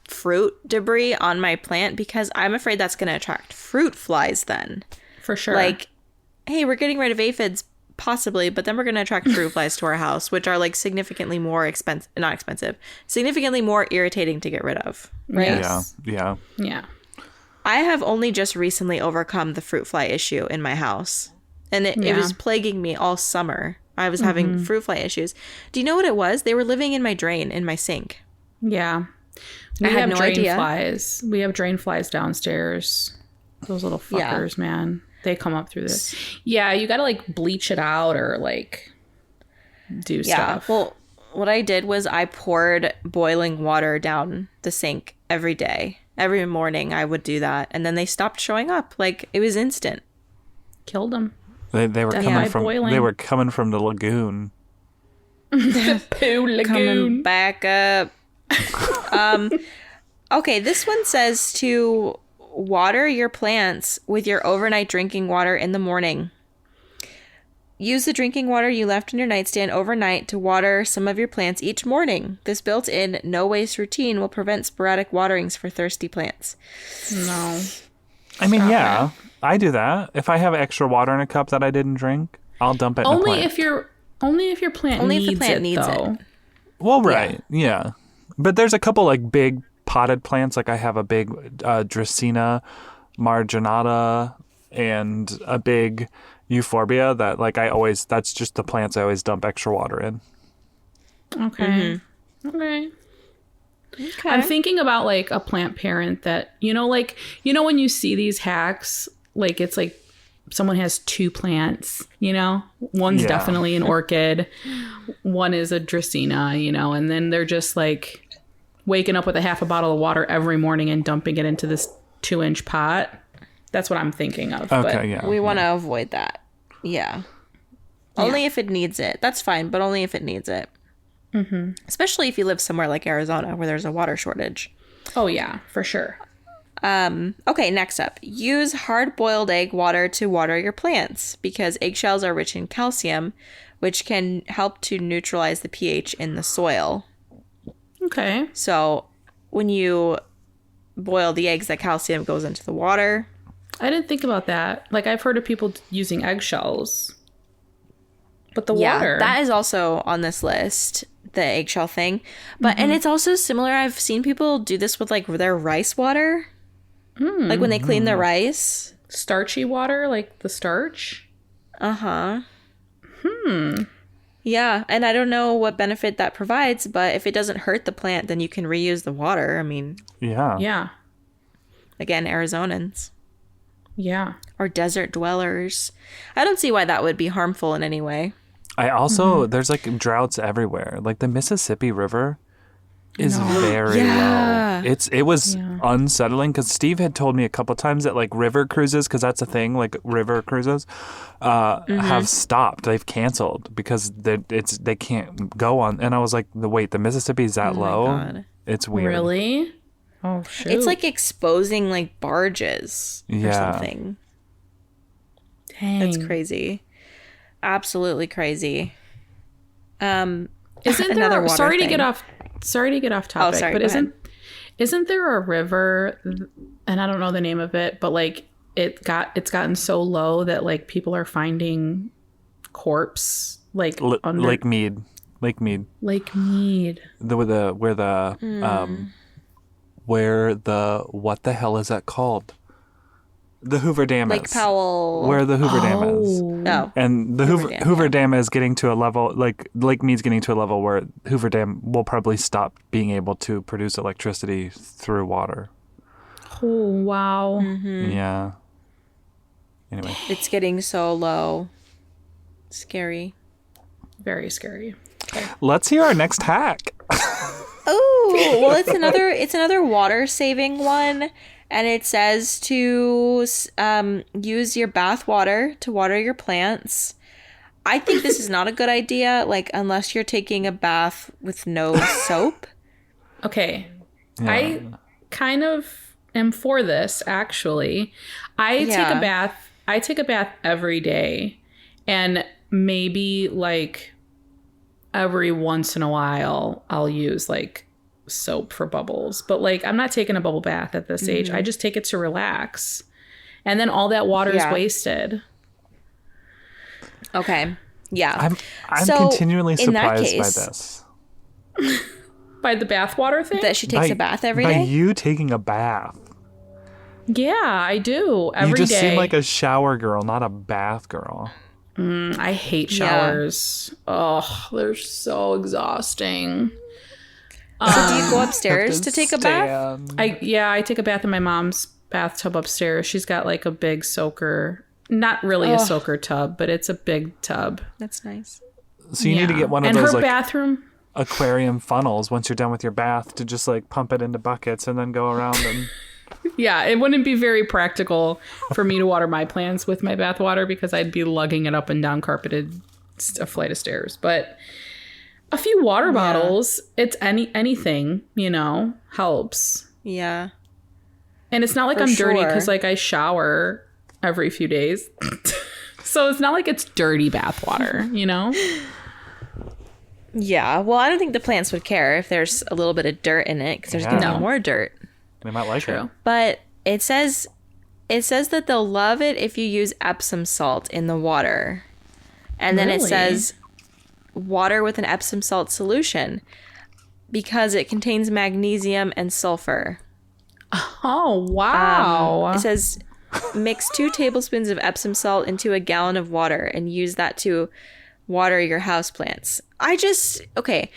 fruit debris on my plant because I'm afraid that's going to attract fruit flies then. For sure. Like, hey, we're getting rid of aphids, possibly, but then we're going to attract fruit flies to our house, which are like significantly more significantly more irritating to get rid of, right? Yes. Yeah. I have only just recently overcome the fruit fly issue in my house, and it was plaguing me all summer. I was having fruit fly issues. Do you know what it was? They were living in my drain, in my sink. Yeah. I had have no drain idea. flies. We have drain flies downstairs. Those little fuckers, man. They come up through this. Yeah, you got to like bleach it out or like do stuff. Well, what I did was I poured boiling water down the sink every day. Every morning I would do that. And then they stopped showing up. Like, it was instant. Killed them. They were coming from boiling. they were coming from the lagoon. Poo lagoon. Coming back up. Okay, this one says to water your plants with your overnight drinking water in the morning. Use the drinking water you left in your nightstand overnight to water some of your plants each morning. This built-in no-waste routine will prevent sporadic waterings for thirsty plants. No. I mean, yeah, I do that. If I have extra water in a cup that I didn't drink, I'll dump it in a Only plant. if your plant Only if needs the plant it, needs though. it. Well, right, yeah. But there's a couple like big potted plants. Like I have a big Dracaena marginata and a big euphorbia that like that's just the plants I always dump extra water in. Okay. Okay. I'm thinking about like a plant parent that, when you see these hacks, like it's like someone has two plants, one's Yeah. definitely an orchid, one is a Dracaena, and then they're just like waking up with a half a bottle of water every morning and dumping it into this 2-inch pot. That's what I'm thinking of. Okay, but yeah. We want to avoid that. Yeah. Only if it needs it. That's fine, but only if it needs it. Mm-hmm. Especially if you live somewhere like Arizona where there's a water shortage. Oh, yeah, for sure. Okay, next up. Use hard-boiled egg water to water your plants because eggshells are rich in calcium, which can help to neutralize the pH in the soil. Okay. So when you boil the eggs, that calcium goes into the water. I didn't think about that. Like, I've heard of people using eggshells. But the water. That is also on this list, the eggshell thing. But and it's also similar. I've seen people do this with like their rice water. Like when they clean their rice. Starchy water, like the starch. Uh-huh. Yeah, and I don't know what benefit that provides, but if it doesn't hurt the plant, then you can reuse the water. I mean, Yeah. Yeah. again, Arizonans Yeah. or desert dwellers. I don't see why that would be harmful in any way. I also there's like droughts everywhere. Like the Mississippi River is very Yeah. low. It was unsettling because Steve had told me a couple times that like river cruises, because that's a thing, like river cruises, have stopped. They've canceled because they can't go on. And I was like, wait, the Mississippi is that low? God. It's weird. Really? Oh, shoot. It's like exposing like barges or Yeah. something. Dang. It's crazy. Absolutely crazy. Isn't another there? water Sorry thing. to get off. Sorry to get off topic. sorry, but go isn't there a river? And I don't know the name of it, but like it's gotten so low that like people are finding corpse like under Lake Mead. Lake Mead. Where the what the hell is that called? The Hoover Dam Lake is. Powell. Where the Hoover Dam is. Oh. And the Hoover Dam, Hoover Dam is getting to a level, like Lake Mead's getting to a level where Hoover Dam will probably stop being able to produce electricity through water. Oh wow. Yeah. Anyway. It's getting so low. Scary. Very scary. Let's hear our next hack. Oh, well, it's another water saving one, and it says to use your bath water to water your plants. I think this is not a good idea, like, unless you're taking a bath with no soap. Okay. Yeah. I kind of am for this, actually. I take a bath every day, and maybe like every once in a while I'll use like soap for bubbles. But like I'm not taking a bubble bath at this age. I just take it to relax. And then all that water is wasted. Okay. Yeah. I'm So, continually in that surprised by case- this. By the bathwater thing? That she takes a bath every day? By you taking a bath. Yeah, I do. Every day. You just seem like a shower girl, not a bath girl. I hate showers. Oh, they're so exhausting. So do you go upstairs to take a bath? I take a bath in my mom's bathtub upstairs. She's got like a big soaker. Not really a soaker tub, but it's a big tub. That's nice. So you need to get one of and those her like bathroom. aquarium funnels once you're done with your bath to just like pump it into buckets and then go around and Yeah, it wouldn't be very practical for me to water my plants with my bath water because I'd be lugging it up and down a flight of stairs. But a few water bottles, it's anything, helps. Yeah. And it's not like For I'm dirty sure. because like I shower every few days. So it's not like it's dirty bath water, Yeah. Well, I don't think the plants would care if there's a little bit of dirt in it because there's going to be more dirt. they might like it. But it says that they'll love it if you use Epsom salt in the water. And then it Really? says water with an Epsom salt solution because it contains magnesium and sulfur. Oh, wow. It says mix 2 tablespoons of Epsom salt into a gallon of water and use that to water your houseplants. Okay,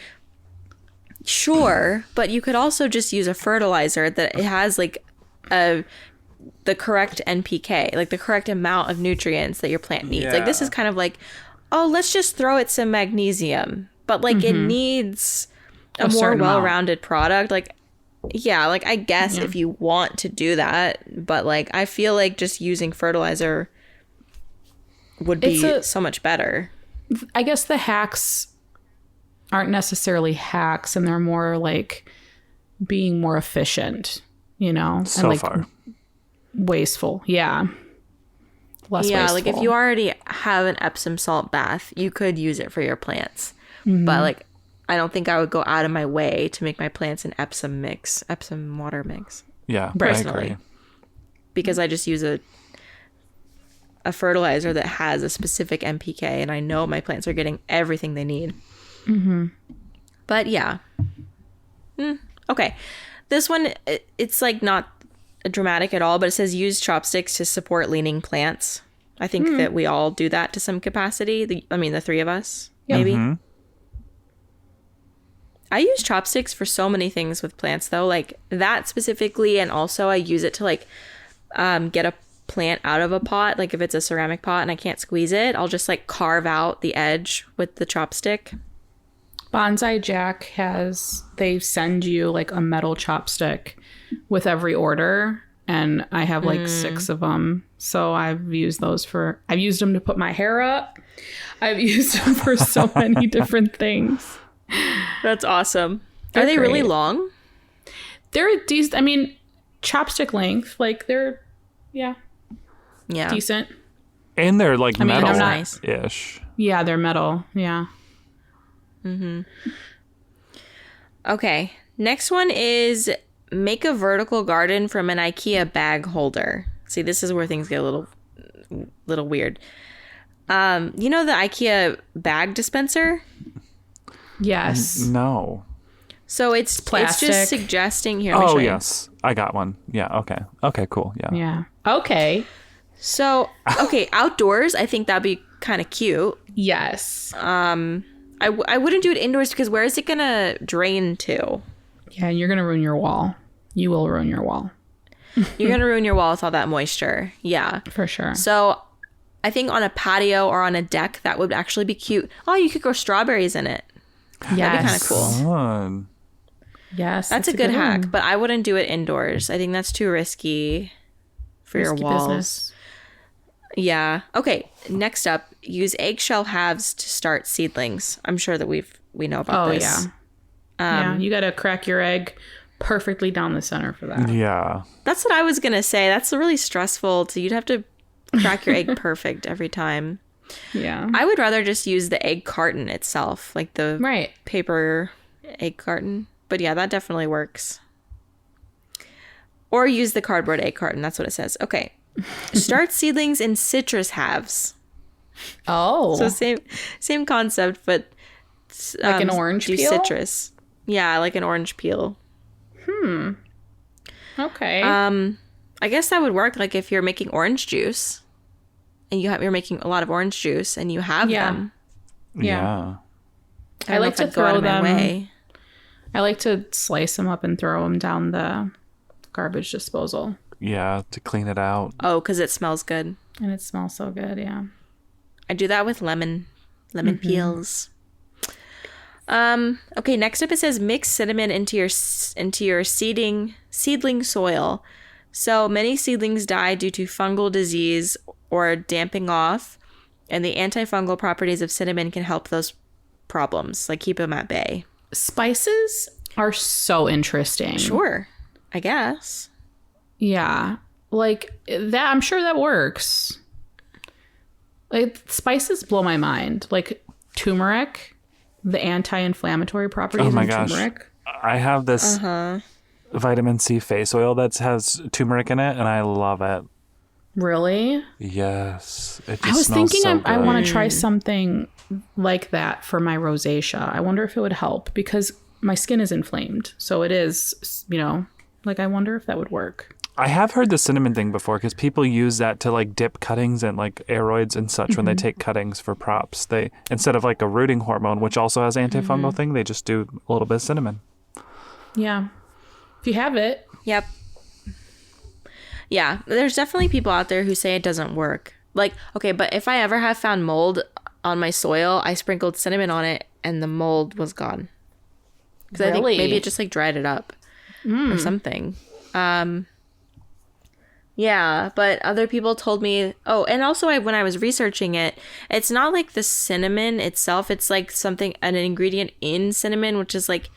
sure, but you could also just use a fertilizer that it has like the correct NPK, like the correct amount of nutrients that your plant needs. Like this is kind of like, oh, let's just throw it some magnesium, but like it needs a more certain amount. well-rounded product. Like, yeah, like I guess if you want to do that, but like I feel like just using fertilizer would be so much better. I guess the hacks aren't necessarily hacks, and they're more like being more efficient, and So like far. wasteful. Yeah. Less Yeah, wasteful. like if you already have an Epsom salt bath, you could use it for your plants. But like I don't think I would go out of my way to make my plants an Epsom water mix. Yeah, Personally. I agree. Because I just use a fertilizer that has a specific NPK, and I know my plants are getting everything they need. But yeah. Okay. This one, it's like not dramatic at all, but it says use chopsticks to support leaning plants. I think that we all do that to some capacity. The 3 of us, maybe. I use chopsticks for so many things with plants, though, like that specifically, and also I use it to like get a plant out of a pot. Like if it's a ceramic pot and I can't squeeze it, I'll just like carve out the edge with the chopstick. Bonsai Jack they send you like a metal chopstick with every order, and I have like 6 of them. So I've used them to put my hair up. I've used them for so many different things. That's awesome. They're Are they really great. long? They're decent. I mean, chopstick length, like they're, Yeah. decent. And they're like mean, I'm not- metal-ish. Yeah, they're metal. Yeah. Okay. Next one is make a vertical garden from an IKEA bag holder. See, this is where things get a little weird. The IKEA bag dispenser? Yes. No. So it's Plastic. just suggesting here. Let me show Oh, you. yes. I got one. Yeah, okay. Okay, cool. Yeah. Yeah. Okay. So, okay, outdoors, I think that'd be kind of cute. Yes. I wouldn't do it indoors because where is it going to drain to? Yeah, and you're going to ruin your wall. You will ruin your wall. You're going to ruin your wall with all that moisture. Yeah. For sure. So I think on a patio or on a deck, that would actually be cute. Oh, you could grow strawberries in it. Yes. That'd be kind of cool. Fun. Yes. That's a good hack, one. but I wouldn't do it indoors. I think that's too risky for your Risky walls. business. Yeah. Okay. Next up, use eggshell halves to start seedlings. I'm sure that we know about Oh, this. yeah. You got to crack your egg perfectly down the center for that. Yeah. That's what I was gonna say. That's really stressful. You'd have to crack your egg perfect every time. Yeah. I would rather just use the egg carton itself, like the Right. paper egg carton. But yeah, that definitely works. Or use the cardboard egg carton. That's what it says. Okay. Start seedlings in citrus halves. Oh. So same concept, but like an orange do peel? citrus. Yeah, like an orange peel. Okay. I guess that would work. Like if you're making orange juice, and you're making a lot of orange juice, and you have Yeah. them. Yeah. I like to throw them away. I like to slice them up and throw them down the garbage disposal. Yeah, to clean it out. Oh, because it smells good. And it smells so good, yeah. I do that with lemon peels. Okay, next up it says mix cinnamon into your seedling soil. So many seedlings die due to fungal disease or damping off, and the antifungal properties of cinnamon can help those problems, like keep them at bay. Spices are so interesting. Sure, I guess. Yeah. Like that, I'm sure that works. Like spices blow my mind. Like turmeric, the anti-inflammatory properties Oh my of gosh. turmeric. I have this vitamin C face oil that has turmeric in it, and I love it. Really? Yes. It just I was smells thinking so I good. want to try something like that for my rosacea. I wonder if it would help because my skin is inflamed. So it is, like I wonder if that would work. I have heard the cinnamon thing before because people use that to like dip cuttings and like aeroids and such when they take cuttings for props. They instead of like a rooting hormone, which also has antifungal thing, they just do a little bit of cinnamon. Yeah. If you have it. Yep. Yeah, there's definitely people out there who say it doesn't work. Like, okay, but if I ever have found mold on my soil, I sprinkled cinnamon on it and the mold was gone. Because I think maybe it just like dried it up or something. Yeah, but other people told me, oh, and also when I was researching it, it's not like the cinnamon itself. It's like an ingredient in cinnamon, which is like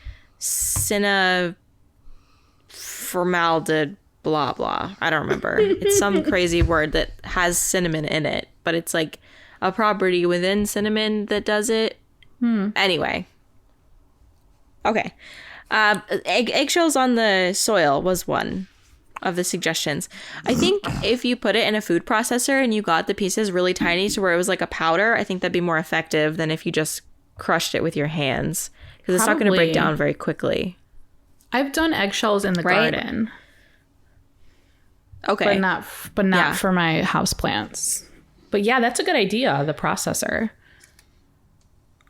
formaldehyde, blah, blah. I don't remember. It's some crazy word that has cinnamon in it, but it's like a property within cinnamon that does it. Anyway. Okay. Eggshells on the soil was one of the suggestions. I think if you put it in a food processor and you got the pieces really tiny to where it was like a powder, I think that'd be more effective than if you just crushed it with your hands, because it's not going to break down very quickly. I've done eggshells in the garden. Okay. But not for my houseplants. But yeah, that's a good idea, the processor.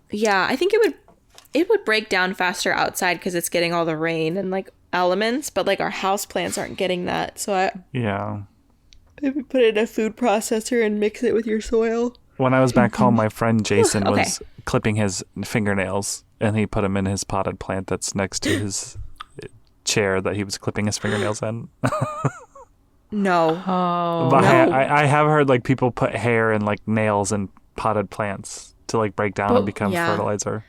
Yeah, I think it would break down faster outside because it's getting all the rain and like elements, but like our house plants aren't getting that. So I would put it in a food processor and mix it with your soil. When I was back home, my friend Jason was clipping his fingernails, and he put them in his potted plant that's next to his chair that he was clipping his fingernails in. No. Oh. But I have heard like people put hair and like nails in potted plants to like break down and become fertilizer.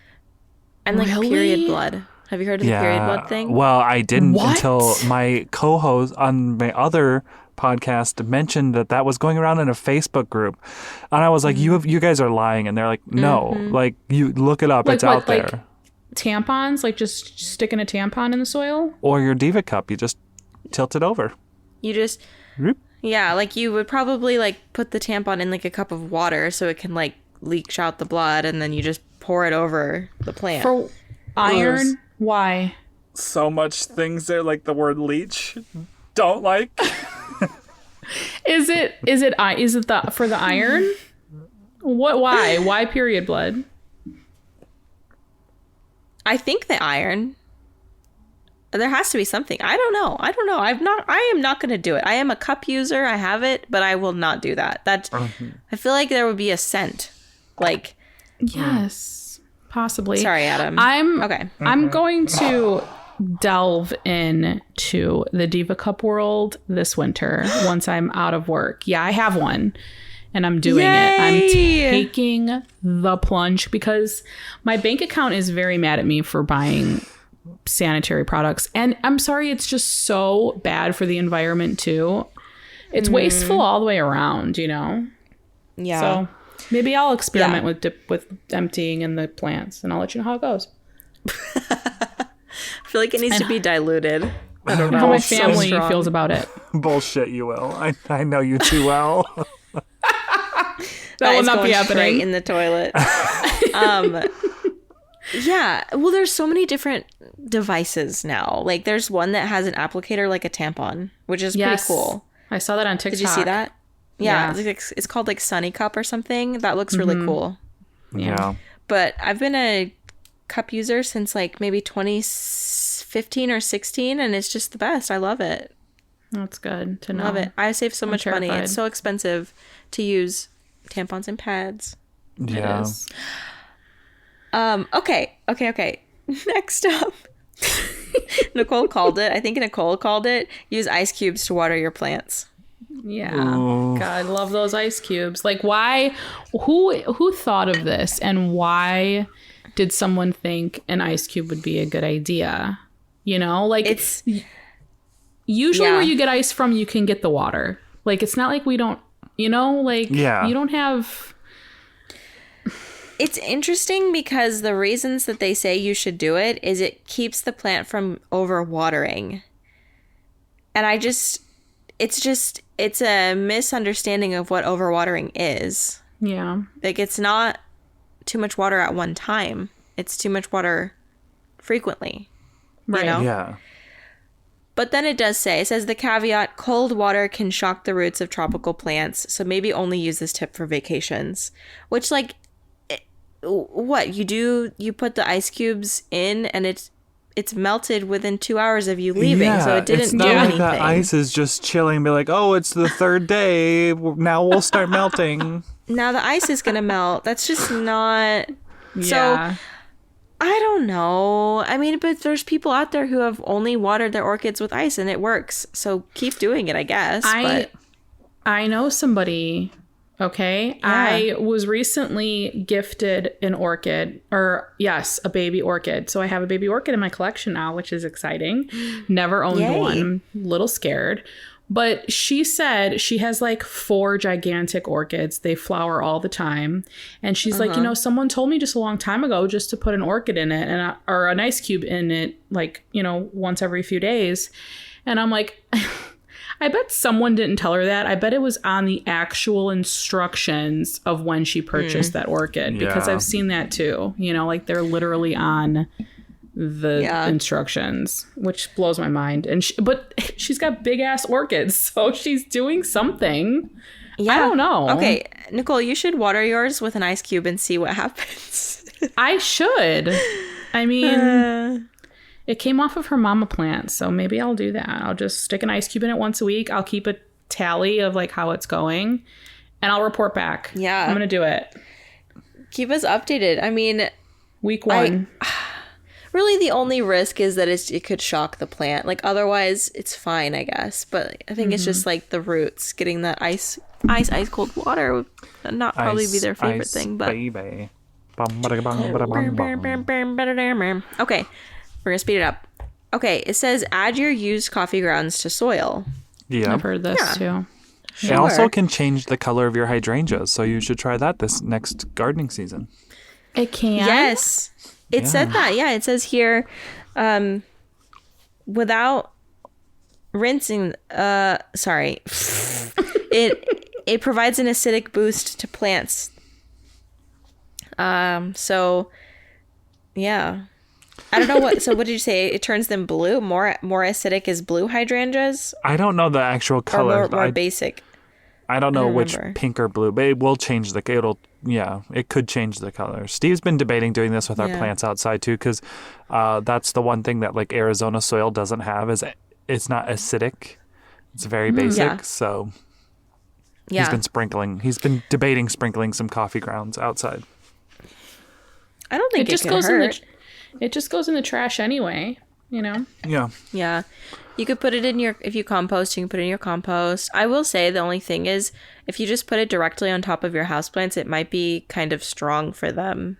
And like period blood. Have you heard of the period blood thing? Well, I didn't until my co-host on my other podcast mentioned that was going around in a Facebook group, and I was like, "You guys are lying," and they're like, "No, like you look it up, Like it's out there." Like tampons, like just sticking a tampon in the soil, or your Diva cup, you just tilt it over. You just like you would probably like put the tampon in like a cup of water so it can like leach out the blood, and then you just pour it over the plant. For iron, why? So much things there, like the word leech, don't like. Is it for the iron? What? Why period blood? I think the iron. There has to be something. I don't know. I am not going to do it. I am a cup user. I have it, but I will not do that. I feel like there would be a scent. Like, yes, possibly. Sorry, Adam. I'm going to delve into the Diva Cup world this winter once I'm out of work. Yeah, I have one. and I'm doing it. I'm Yay! taking the plunge because my bank account is very mad at me for buying sanitary products. And I'm sorry, it's just so bad for the environment too. It's wasteful all the way around, you know? Yeah. So maybe I'll experiment with emptying in the plants and I'll let you know how it goes. I feel like it needs to be diluted. I don't know How my so family strong. feels about it. Bullshit, you will. I know you too well. That will is not be going happening. straight in the toilet. Yeah. Well, there's so many different devices now. Like, there's one that has an applicator like a tampon, which is pretty cool. I saw that on TikTok. Did you see that? Yeah. Yeah. It's called like Sunny Cup or something. That looks really cool. Yeah. But I've been a cup user since like maybe 2015 or 16, and it's just the best. I love it. That's good to know. Love it. I save so much money. terrified. It's so expensive to use tampons and pads. Yeah. It is. Okay. Next up. Nicole called it. I think Nicole called it. Use ice cubes to water your plants. Yeah. Ooh. God, I love those ice cubes. Like, why? Who thought of this, and why did someone think an ice cube would be a good idea? You know, like It's usually yeah. where you get ice from, you can get the water. Like, it's not like we don't. You know, like Yeah. you don't have. It's interesting because the reasons that they say you should do it is it keeps the plant from overwatering. And it's a misunderstanding of what overwatering is. Yeah. Like, it's not too much water at one time. It's too much water frequently. Right. You know? Yeah. But then it says the caveat, cold water can shock the roots of tropical plants, so maybe only use this tip for vacations. Which, like, what you do, you put the ice cubes in and it's melted within 2 hours of you leaving, so it didn't it's do not like anything. that ice is just chilling and be like, oh, it's the third day. Now we'll start melting. Now the ice is gonna melt. That's just not. Yeah. So I don't know. I mean, but there's people out there who have only watered their orchids with ice and it works. So keep doing it, I guess. I know somebody. Okay. I was recently gifted an orchid, or yes, a baby orchid. So I have a baby orchid in my collection now, which is exciting. Never owned Yay. one. I'm a little scared. But she said she has like 4 gigantic orchids. They flower all the time. And she's like, you know, someone told me just a long time ago just to put an orchid in it or an ice cube in it, like, you know, once every few days. And I'm like, I bet someone didn't tell her that. I bet it was on the actual instructions of when she purchased that orchid, because Yeah. I've seen that too. You know, like they're literally on the Yeah. instructions, which blows my mind. And but she's got big ass orchids, so she's doing something. I don't know. Okay, Nicole, you should water yours with an ice cube and see what happens. I should. I mean, it came off of her mama plant, so maybe I'll do that. I'll just stick an ice cube in it once a week. I'll keep a tally of like how it's going, and I'll report back. Yeah. I'm gonna do it. Keep us updated. I mean, Week 1. really the only risk is that it could shock the plant. Like, otherwise it's fine, I guess. But I think it's just like the roots getting that ice cold water would not probably be their favorite Ice, thing. But baby. Bum, bada, bum, bada, bum, bum. okay, we're gonna speed it up. Okay, it says add your used coffee grounds to soil. Yeah. I've heard this too. It also Sure. can change the color of your hydrangeas, so you should try that this next gardening season. It can. Yes, it said that. Yeah, it says here, without rinsing. Sorry, it provides an acidic boost to plants. So, yeah. I don't know what. So, what did you say? It turns them blue. More acidic is blue hydrangeas, I don't know the actual or color. more basic. I don't know don't which remember. pink or blue, but it will change it could change the color. Steve's been debating doing this with our Yeah. plants outside too, because that's the one thing that like Arizona soil doesn't have is it's not acidic. It's very basic. Yeah. So Yeah, he's been debating sprinkling some coffee grounds outside. I don't think It just can goes hurt. it just goes in the trash anyway, you know. Yeah. Yeah. You could put it in your, if you compost, you can put it in your compost. I will say the only thing is, if you just put it directly on top of your houseplants, it might be kind of strong for them.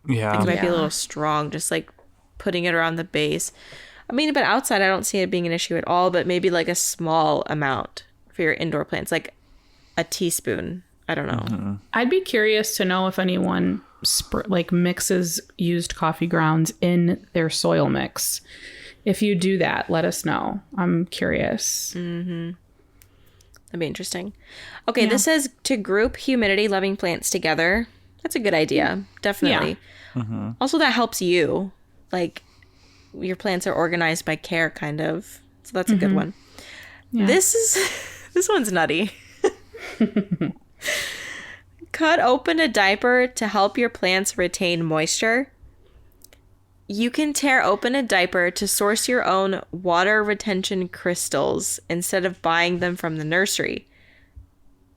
Yeah. It might be a little strong, just like putting it around the base. I mean, but outside, I don't see it being an issue at all, but maybe like a small amount for your indoor plants, like a teaspoon. I don't know. I'd be curious to know if anyone mixes used coffee grounds in their soil mix. If you do that, let us know. I'm curious. That'd be interesting. Okay, this says to group humidity-loving plants together. That's a good idea. Definitely. Yeah. Also, that helps you. Like, your plants are organized by care, kind of. So that's a good one. Yeah. This one's nutty. Cut open a diaper to help your plants retain moisture. You can tear open a diaper to source your own water retention crystals instead of buying them from the nursery.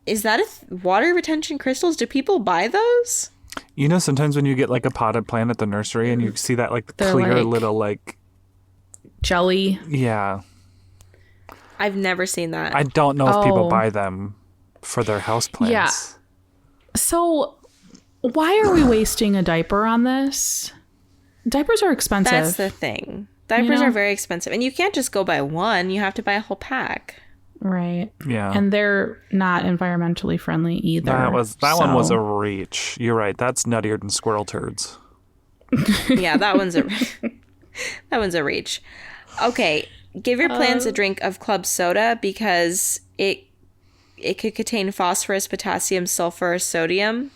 Is that water retention crystals? Do people buy those? You know, sometimes when you get like a potted plant at the nursery and you see that like They're clear like- little like, Jelly. yeah. I've never seen that. I don't know if people Oh. buy them for their houseplants. Yeah. So why are we wasting a diaper on this? Diapers are expensive. That's the thing. Diapers know? are very expensive. And you can't just go buy one. You have to buy a whole pack. Right. Yeah. And they're not environmentally friendly either. that one was so- a reach. You're right. That's nuttier than squirrel turds. Yeah, that one's a reach. Okay, give your plants a drink of club soda because it could contain phosphorus, potassium, sulfur, sodium.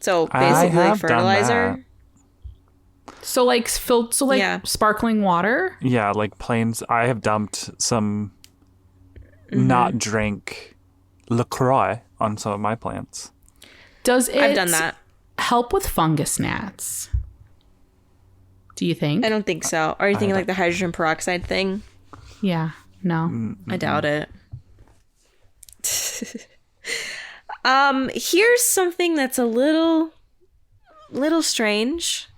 So I basically like have done fertilizer. So like Yeah. sparkling water. Yeah, like plains. I have dumped some not drink LaCroix on some of my plants. Does it I've done that. help with fungus gnats? Do you think? I don't think so. Are you thinking like the hydrogen peroxide thing? Yeah. No. I doubt it. Here's something that's a little strange.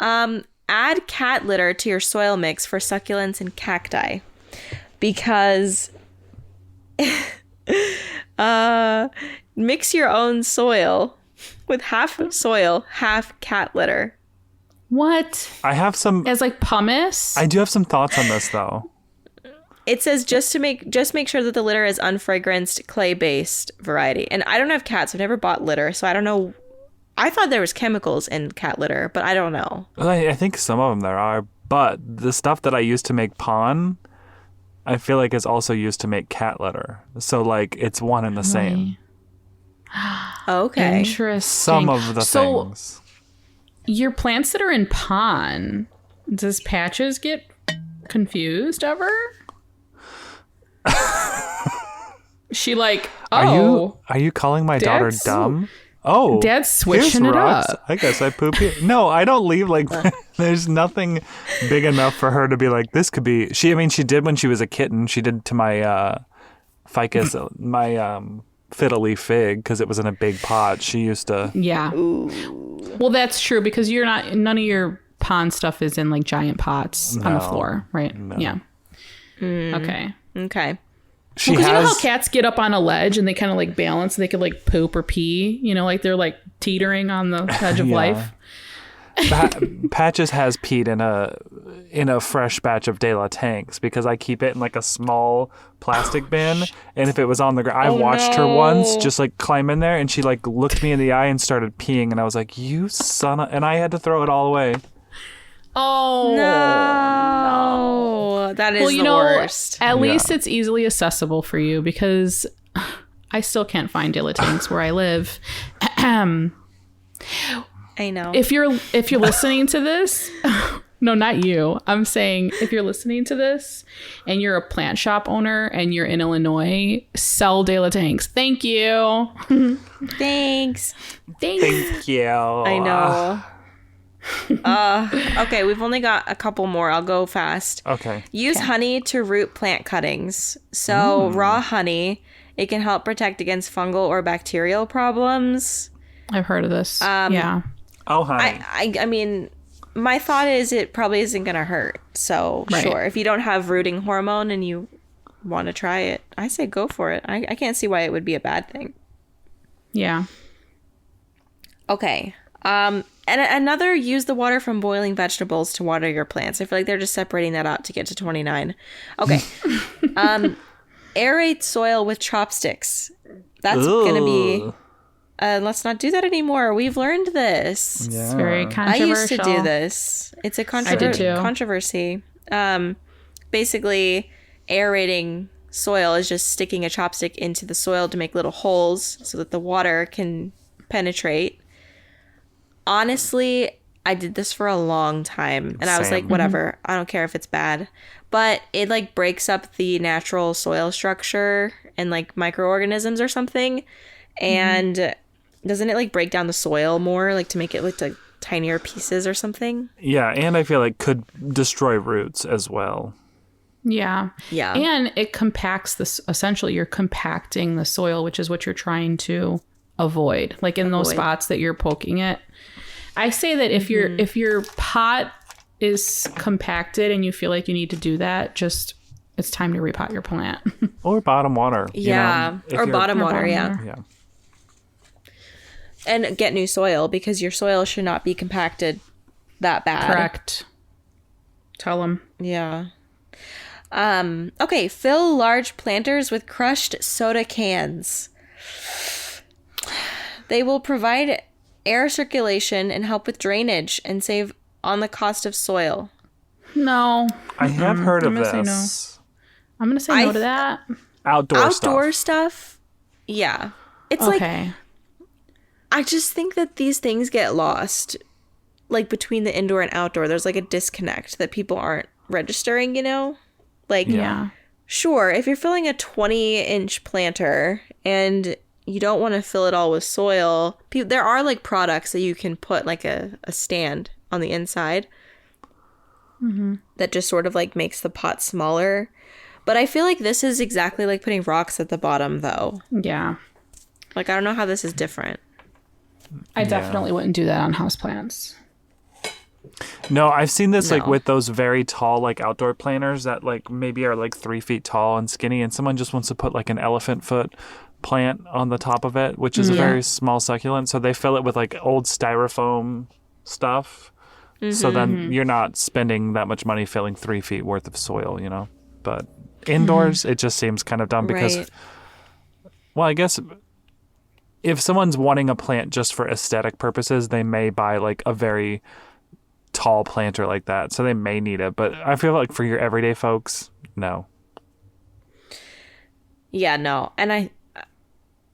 Add cat litter to your soil mix for succulents and cacti because mix your own soil with half soil, half cat litter. What? I have some. As like pumice? I do have some thoughts on this though. It says just make sure that the litter is unfragranced clay-based variety. And I don't have cats. I've never bought litter, so I don't know. I thought there was chemicals in cat litter, but I don't know. I think some of them there are, but the stuff that I used to make pon, I feel like is also used to make cat litter. So like it's one and the same. Okay. Interesting. Some of the things. Your plants that are in pond, does Patches get confused ever? She like, oh, Are you calling my daughter Dad's- dumb? Oh, Dad's switching here's it rocks. up. I guess I poop here. No, I don't leave like there's nothing big enough for her to be like this could be. She did when she was a kitten. She did to my ficus, my fiddle leaf fig because it was in a big pot. She used to. yeah. Well, that's true because none of your pond stuff is in like giant pots on the floor, right? No. Yeah. Okay. Okay. She Because you know how has. cats get up on a ledge and they kind of like balance and they could like poop or pee, like they're like teetering on the edge of Yeah. life. Patches has peed in a fresh batch of De La Tanks because I keep it in like a small plastic bin, and if it was on the ground, I watched her once just like climb in there, and she like looked me in the eye and started peeing, and I was like, "You son of," and I had to throw it all away. Oh. No. That is the worst. At least it's easily accessible for you because I still can't find De La Tanks where I live. I know. If you're listening to this, no, not you. I'm saying if you're listening to this and you're a plant shop owner and you're in Illinois, sell De La Tanks. Thank you. Thanks. Thanks. Thank you. I know. Okay, we've only got a couple more. I'll go fast. Okay. Use honey to root plant cuttings. So raw honey, it can help protect against fungal or bacterial problems. I've heard of this. Yeah. Oh, honey. I mean, my thought is it probably isn't going to hurt. So Right. sure, if you don't have rooting hormone and you want to try it, I say go for it. I can't see why it would be a bad thing. Yeah. Okay. And another, use the water from boiling vegetables to water your plants. I feel like they're just separating that out to get to 29. Okay. Aerate soil with chopsticks. That's going to be... let's not do that anymore. We've learned this. It's very I controversial. used to do this. It's a did too. controversy. Basically, aerating soil is just sticking a chopstick into the soil to make little holes so that the water can penetrate. Honestly, I did this for a long time, and I was Same. like, whatever. I don't care if it's bad. But it like breaks up the natural soil structure and like microorganisms or something. And doesn't it like break down the soil more, like to make it look like tinier pieces or something? Yeah, and I feel like could destroy roots as well. Yeah. Yeah. And it compacts this. Essentially, you're compacting the soil, which is what you're trying to avoid. Like in those spots that you're poking it. I say that if your pot is compacted and you feel like you need to do that, just it's time to repot your plant. Or bottom water. you Yeah. know, if Or you're- bottom water, bottom yeah. water. Yeah. And get new soil, because your soil should not be compacted that bad. Correct. Tell them. Yeah. Okay, fill large planters with crushed soda cans. They will provide air circulation and help with drainage and save on the cost of soil. No. I have heard of I'm gonna say this. I'm going to say no to that. Outdoor Stuff? Yeah. It's like, Okay. I just think that these things get lost, like between the indoor and outdoor. There's like a disconnect that people aren't registering, you know? Like, Yeah. sure, if you're filling a 20-inch planter and you don't want to fill it all with soil, there are like products that you can put like a stand on the inside that just sort of like makes the pot smaller. But I feel like this is exactly like putting rocks at the bottom, though. Yeah. Like, I don't know how this is different. I definitely wouldn't do that on houseplants. No, I've seen this like No. with those very tall like outdoor planters that like maybe are like 3 feet tall and skinny, and someone just wants to put like an elephant foot plant on the top of it, which is a very small succulent. So they fill it with like old styrofoam stuff. So then you're not spending that much money filling 3 feet worth of soil, you know. But indoors, it just seems kind of dumb because, Right. well, I guess if someone's wanting a plant just for aesthetic purposes, they may buy like a very tall planter like that. So they may need it. But I feel like for your everyday folks, no. Yeah, no. And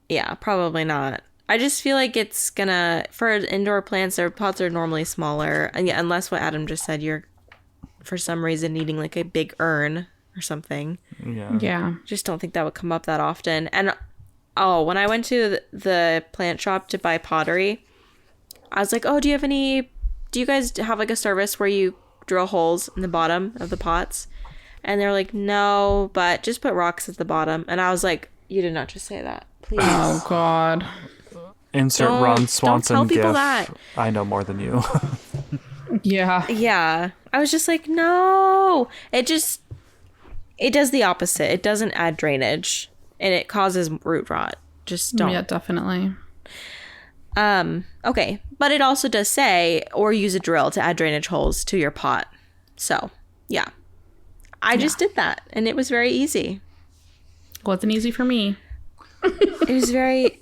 yeah, probably not. I just feel like it's gonna, for indoor plants, their pots are normally smaller. And yeah, unless what Adam just said, you're for some reason needing like a big urn or something. Yeah. Yeah. Just don't think that would come up that often. And when I went to the plant shop to buy pottery, I was like, do you guys have like a service where you drill holes in the bottom of the pots? And they're like, no, but just put rocks at the bottom. And I was like, you did not just say that, please. Oh, God. Insert Don't- Ron don't Swanson tell people gif. that. I know more than you. Yeah. Yeah. I was just like, no. It does the opposite. It doesn't add drainage and it causes root rot. Just don't. Yeah, definitely. Okay. But it also does say, or use a drill to add drainage holes to your pot. So, yeah. I just did that and it was very easy. Wasn't easy for me. It was very...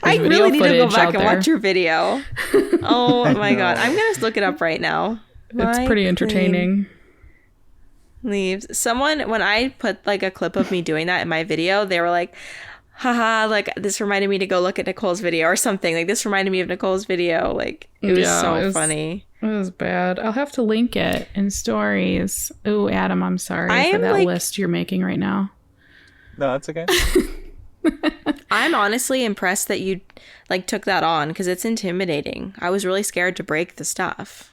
I video really need to go footage back out and there. watch your video. Oh my God. I'm going to look it up right now. It's My pretty queen entertaining. Leaves. Someone, when I put like a clip of me doing that in my video, they were like, haha, like this reminded me to go look at Nicole's video or something. Like this reminded me of Nicole's video. Like it was Yeah, so it was- funny. It was bad. I'll have to link it in stories. Ooh, Adam, I'm sorry I for am, that like- list you're making right now. No, that's okay. I'm honestly impressed that you like took that on because it's intimidating. I was really scared to break the stuff.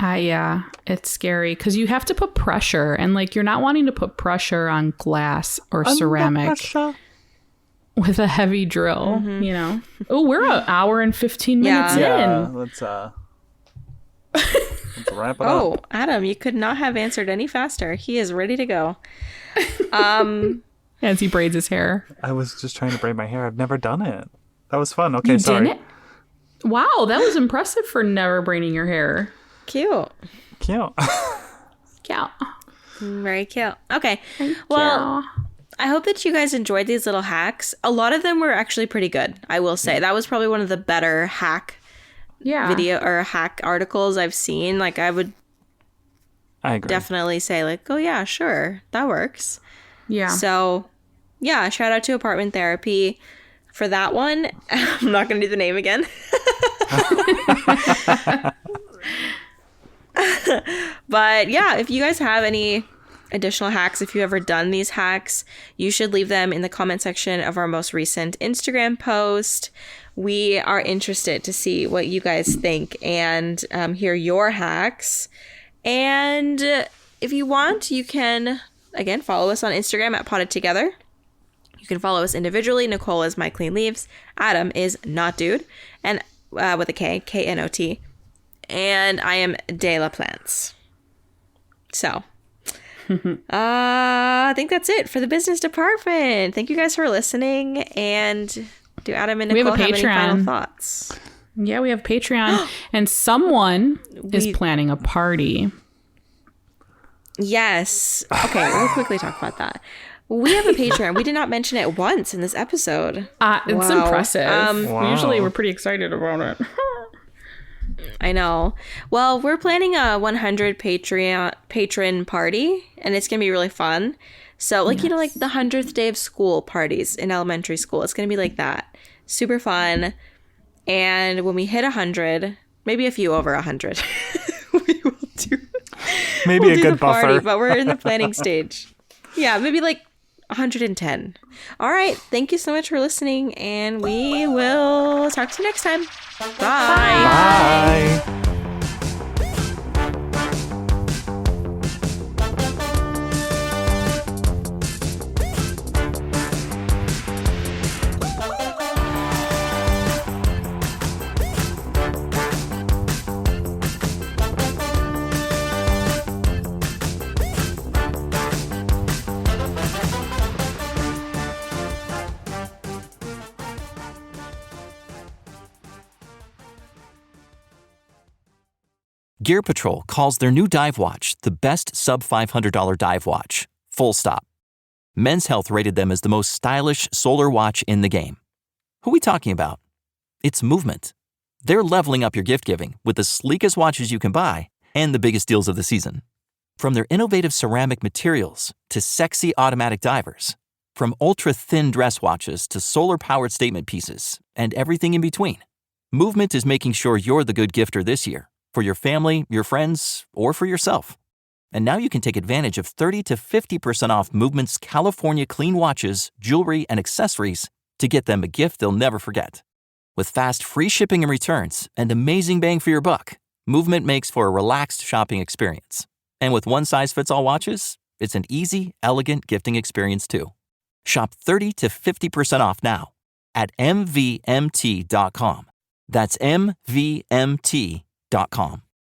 Yeah, it's scary because you have to put pressure, and like you're not wanting to put pressure on glass or ceramic with a heavy drill, you know. Oh, we're an hour and 15 minutes Yeah. in. Let's Let's wrap it up. Oh, Adam, you could not have answered any faster. He is ready to go. As he braids his hair. I was just trying to braid my hair. I've never done it. That was fun. Okay, You sorry. didn't? Wow, that was impressive for never braiding your hair. Cute. Cute. Yeah. Very cute. Okay. Well, I hope that you guys enjoyed these little hacks. A lot of them were actually pretty good, I will say. That was probably one of the better hack video or hack articles I've seen. Like, I would I agree. definitely say, like, oh, yeah, sure, that works. Yeah. So, yeah, shout out to Apartment Therapy for that one. I'm not going to do the name again. But yeah, if you guys have any additional hacks, if you've ever done these hacks, you should leave them in the comment section of our most recent Instagram post. We are interested to see what you guys think and hear your hacks. And if you want, you can, again, follow us on Instagram at Potted Together. You can follow us individually. Nicole is My Clean Leaves. Adam is Not Dude, and with a K, Knot. And I am De La Plants. So, I think that's it for the business department. Thank you guys for listening. And do Adam and Nicole have any final thoughts? Yeah, we have Patreon. And someone is planning a party. Yes. Okay, we'll quickly talk about that. We have a Patreon. We did not mention it once in this episode. It's impressive. Wow. Usually we're pretty excited about it. I know. Well, we're planning a 100 patron party, and it's going to be really fun. So, like, you know, like the 100th day of school parties in elementary school. It's going to be like that. Super fun. And when we hit 100, maybe a few over 100, we will do Maybe a good party, buffer. but we're in the planning stage. Yeah, maybe like 110. All right. Thank you so much for listening, and we will talk to you next time. Bye. Bye. Gear Patrol calls their new dive watch the best sub-$500 dive watch. Full stop. Men's Health rated them as the most stylish solar watch in the game. Who are we talking about? It's Movement. They're leveling up your gift giving with the sleekest watches you can buy and the biggest deals of the season. From their innovative ceramic materials to sexy automatic divers, from ultra-thin dress watches to solar-powered statement pieces, and everything in between, Movement is making sure you're the good gifter this year. For your family, your friends, or for yourself. And now you can take advantage of 30 to 50% off Movement's California clean watches, jewelry, and accessories to get them a gift they'll never forget. With fast, free shipping and returns and amazing bang for your buck, Movement makes for a relaxed shopping experience. And with one-size-fits-all watches, it's an easy, elegant gifting experience too. Shop 30 to 50% off now at MVMT.com. That's MVMT.com.